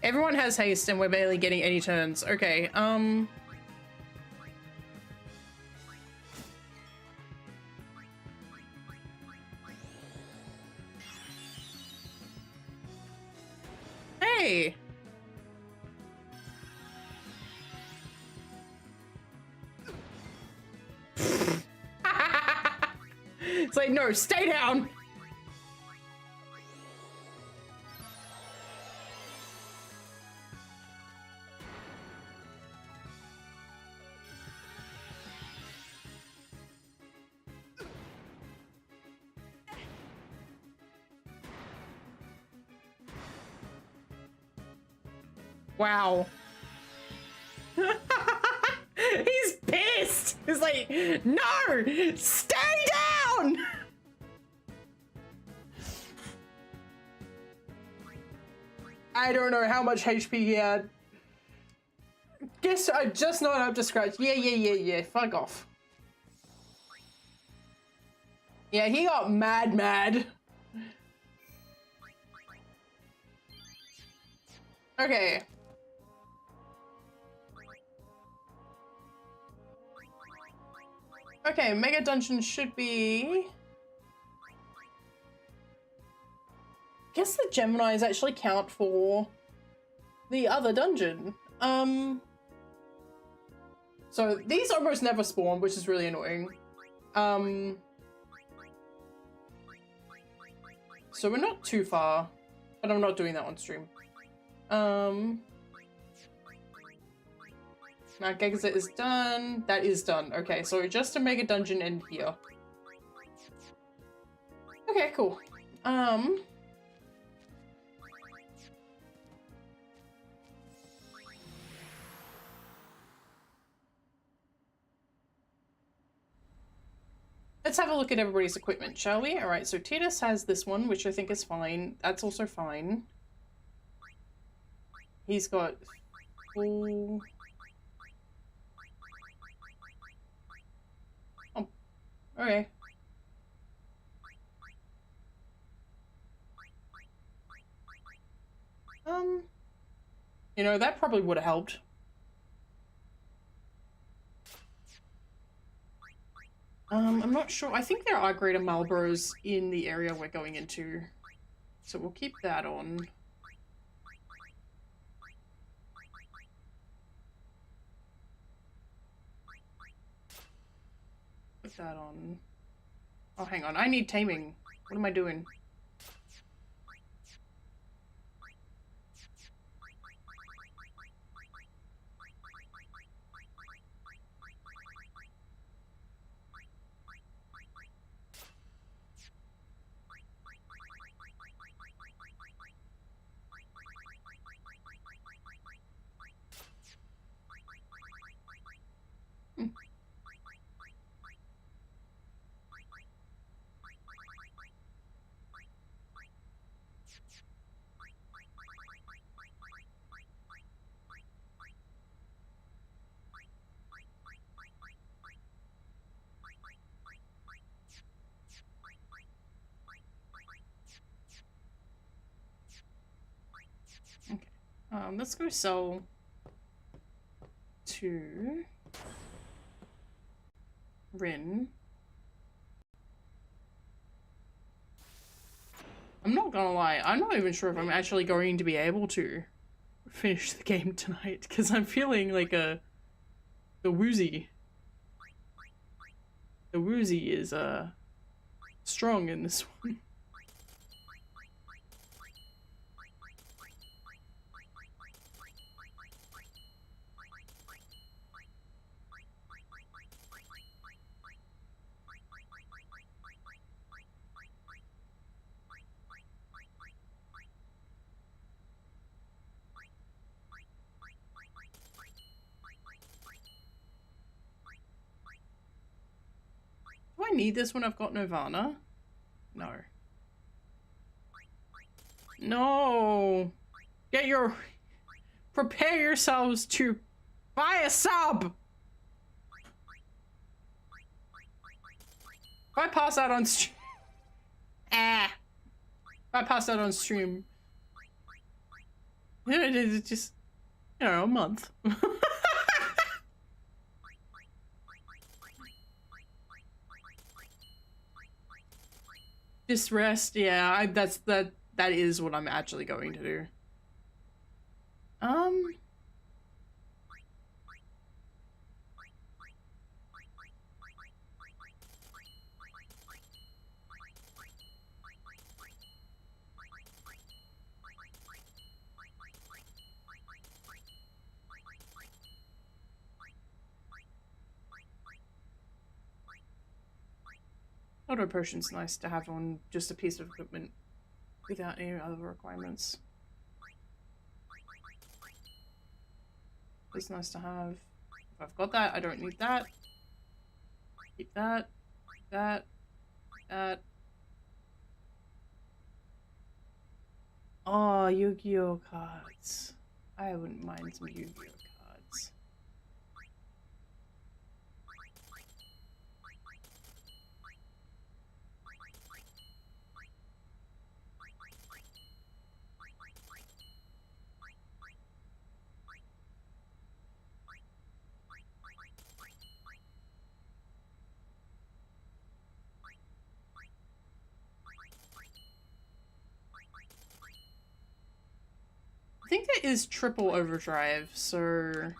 Everyone has haste and we're barely getting any turns. Okay, Hey! It's like, no, stay down! Wow. He's pissed! He's like, no! Stay down! I don't know how much HP he had. Guess I'm just not up to scratch. Yeah. Fuck off. Yeah, he got mad. Okay. Okay, Mega Dungeon should be... Guess the Geminis actually count for the other dungeon. So these almost never spawn, which is really annoying. So we're not too far, but I'm not doing that on stream. Mount Gegazet is done. That is done. Okay, so just a Mega Dungeon in here. Okay, cool. Let's have a look at everybody's equipment, shall we? Alright, so Titus has this one, which I think is fine. That's also fine. He's got full... Oh, okay. You know, that probably would have helped. I'm not sure. I think there are greater Marlboros in the area we're going into. So we'll keep that on. Put that on. Oh, hang on. I need taming. What am I doing? Let's go sell to Rin. I'm not gonna lie, I'm not even sure if I'm actually going to be able to finish the game tonight, because I'm feeling like the woozy. The woozy is strong in this one. Do I need this when I've got Nirvana? No. No! Prepare yourselves to buy a sub! If I pass out on stream... If I pass out on stream... It's just... You know, a month. Just rest, yeah, that is what I'm actually going to do. Auto potion's nice to have on just a piece of equipment without any other requirements. It's nice to have. If I've got that, I don't need that. Keep that. That. Oh, Yu-Gi-Oh cards. I wouldn't mind some Yu-Gi-Oh cards. I think that is triple overdrive, so...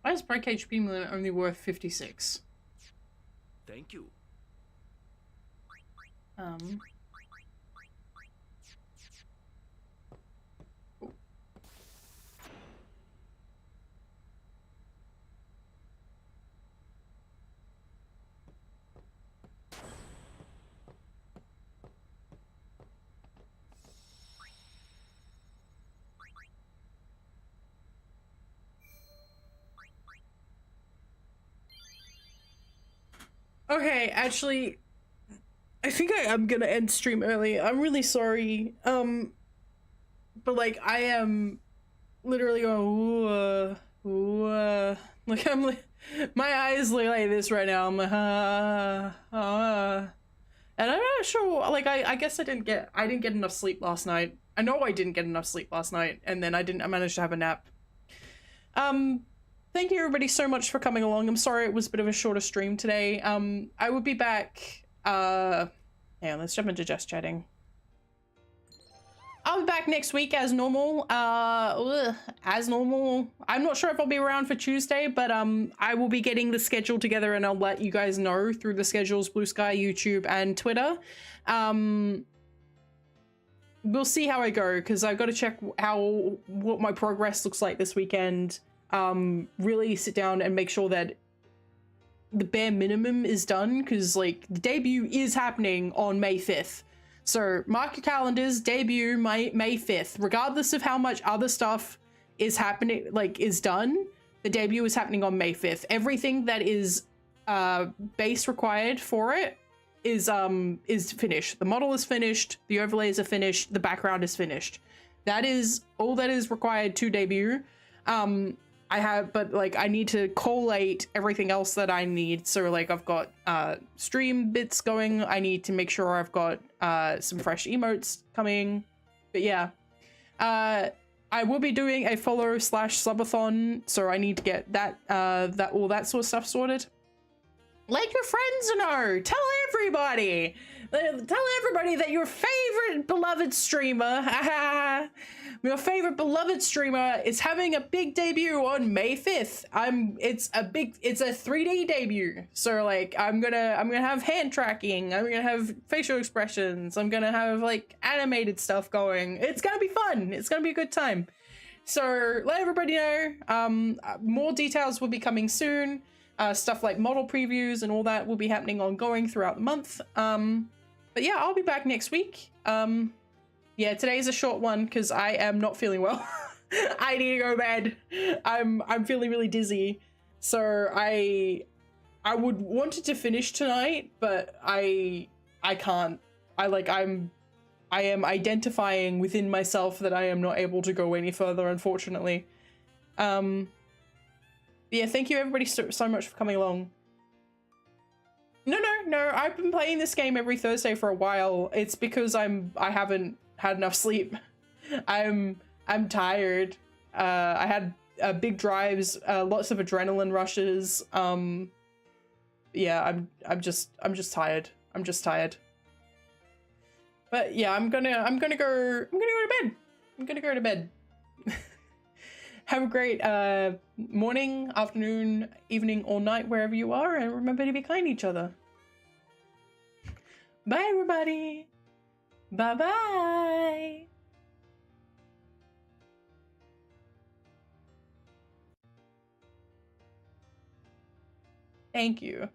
Why is break HP limit only worth 56? Thank you. Okay, actually, I think I'm gonna end stream early. I'm really sorry. But like, I am literally going, like I'm like, my eyes look like this right now. I'm like, and I'm not sure. Like, I guess I didn't get enough sleep last night. I know I didn't get enough sleep last night, and then I managed to have a nap. Thank you everybody so much for coming along. I'm sorry it was a bit of a shorter stream today. I will be back, yeah, let's jump into just chatting. I'll be back next week as normal. As normal. I'm not sure if I'll be around for Tuesday, but I will be getting the schedule together and I'll let you guys know through the schedules, Bsky, YouTube, and Twitter. We'll see how I go, because I've got to check what my progress looks like this weekend. Really sit down and make sure that the bare minimum is done, because like the debut is happening on May 5th. So mark your calendars, debut May 5th. Regardless of how much other stuff is happening, like is done, the debut is happening on May 5th. Everything that is base required for it is finished. The model is finished, the overlays are finished, the background is finished. That is all that is required to debut. But like I need to collate everything else that I need. So like I've got stream bits going. I need to make sure I've got some fresh emotes coming. But yeah, I will be doing a follow/subathon, so I need to get that all that sort of stuff sorted. Let your friends know. Tell everybody. Tell everybody that your favorite beloved streamer, your favorite beloved streamer is having a big debut on May 5th. It's a 3D debut. So like I'm gonna have hand tracking, I'm gonna have facial expressions, I'm gonna have like animated stuff going. It's gonna be fun. It's gonna be a good time. So let everybody know. More details will be coming soon. Stuff like model previews and all that will be happening ongoing throughout the month. But yeah, I'll be back next week. Yeah, today's a short one because I am not feeling well. I need to go to bed. I'm feeling really dizzy. So I would wanted to finish tonight, but I can't. I am identifying within myself that I am not able to go any further, unfortunately. Yeah, thank you everybody so much for coming along. No, I've been playing this game every Thursday for a while. It's because I haven't had enough sleep. I'm tired. I had big drives, lots of adrenaline rushes. Yeah, I'm just tired. I'm just tired. But yeah, I'm gonna go to bed. I'm gonna go to bed. Have a great morning, afternoon, evening, or night, wherever you are, and remember to be kind to each other. Bye, everybody. Bye-bye. Thank you.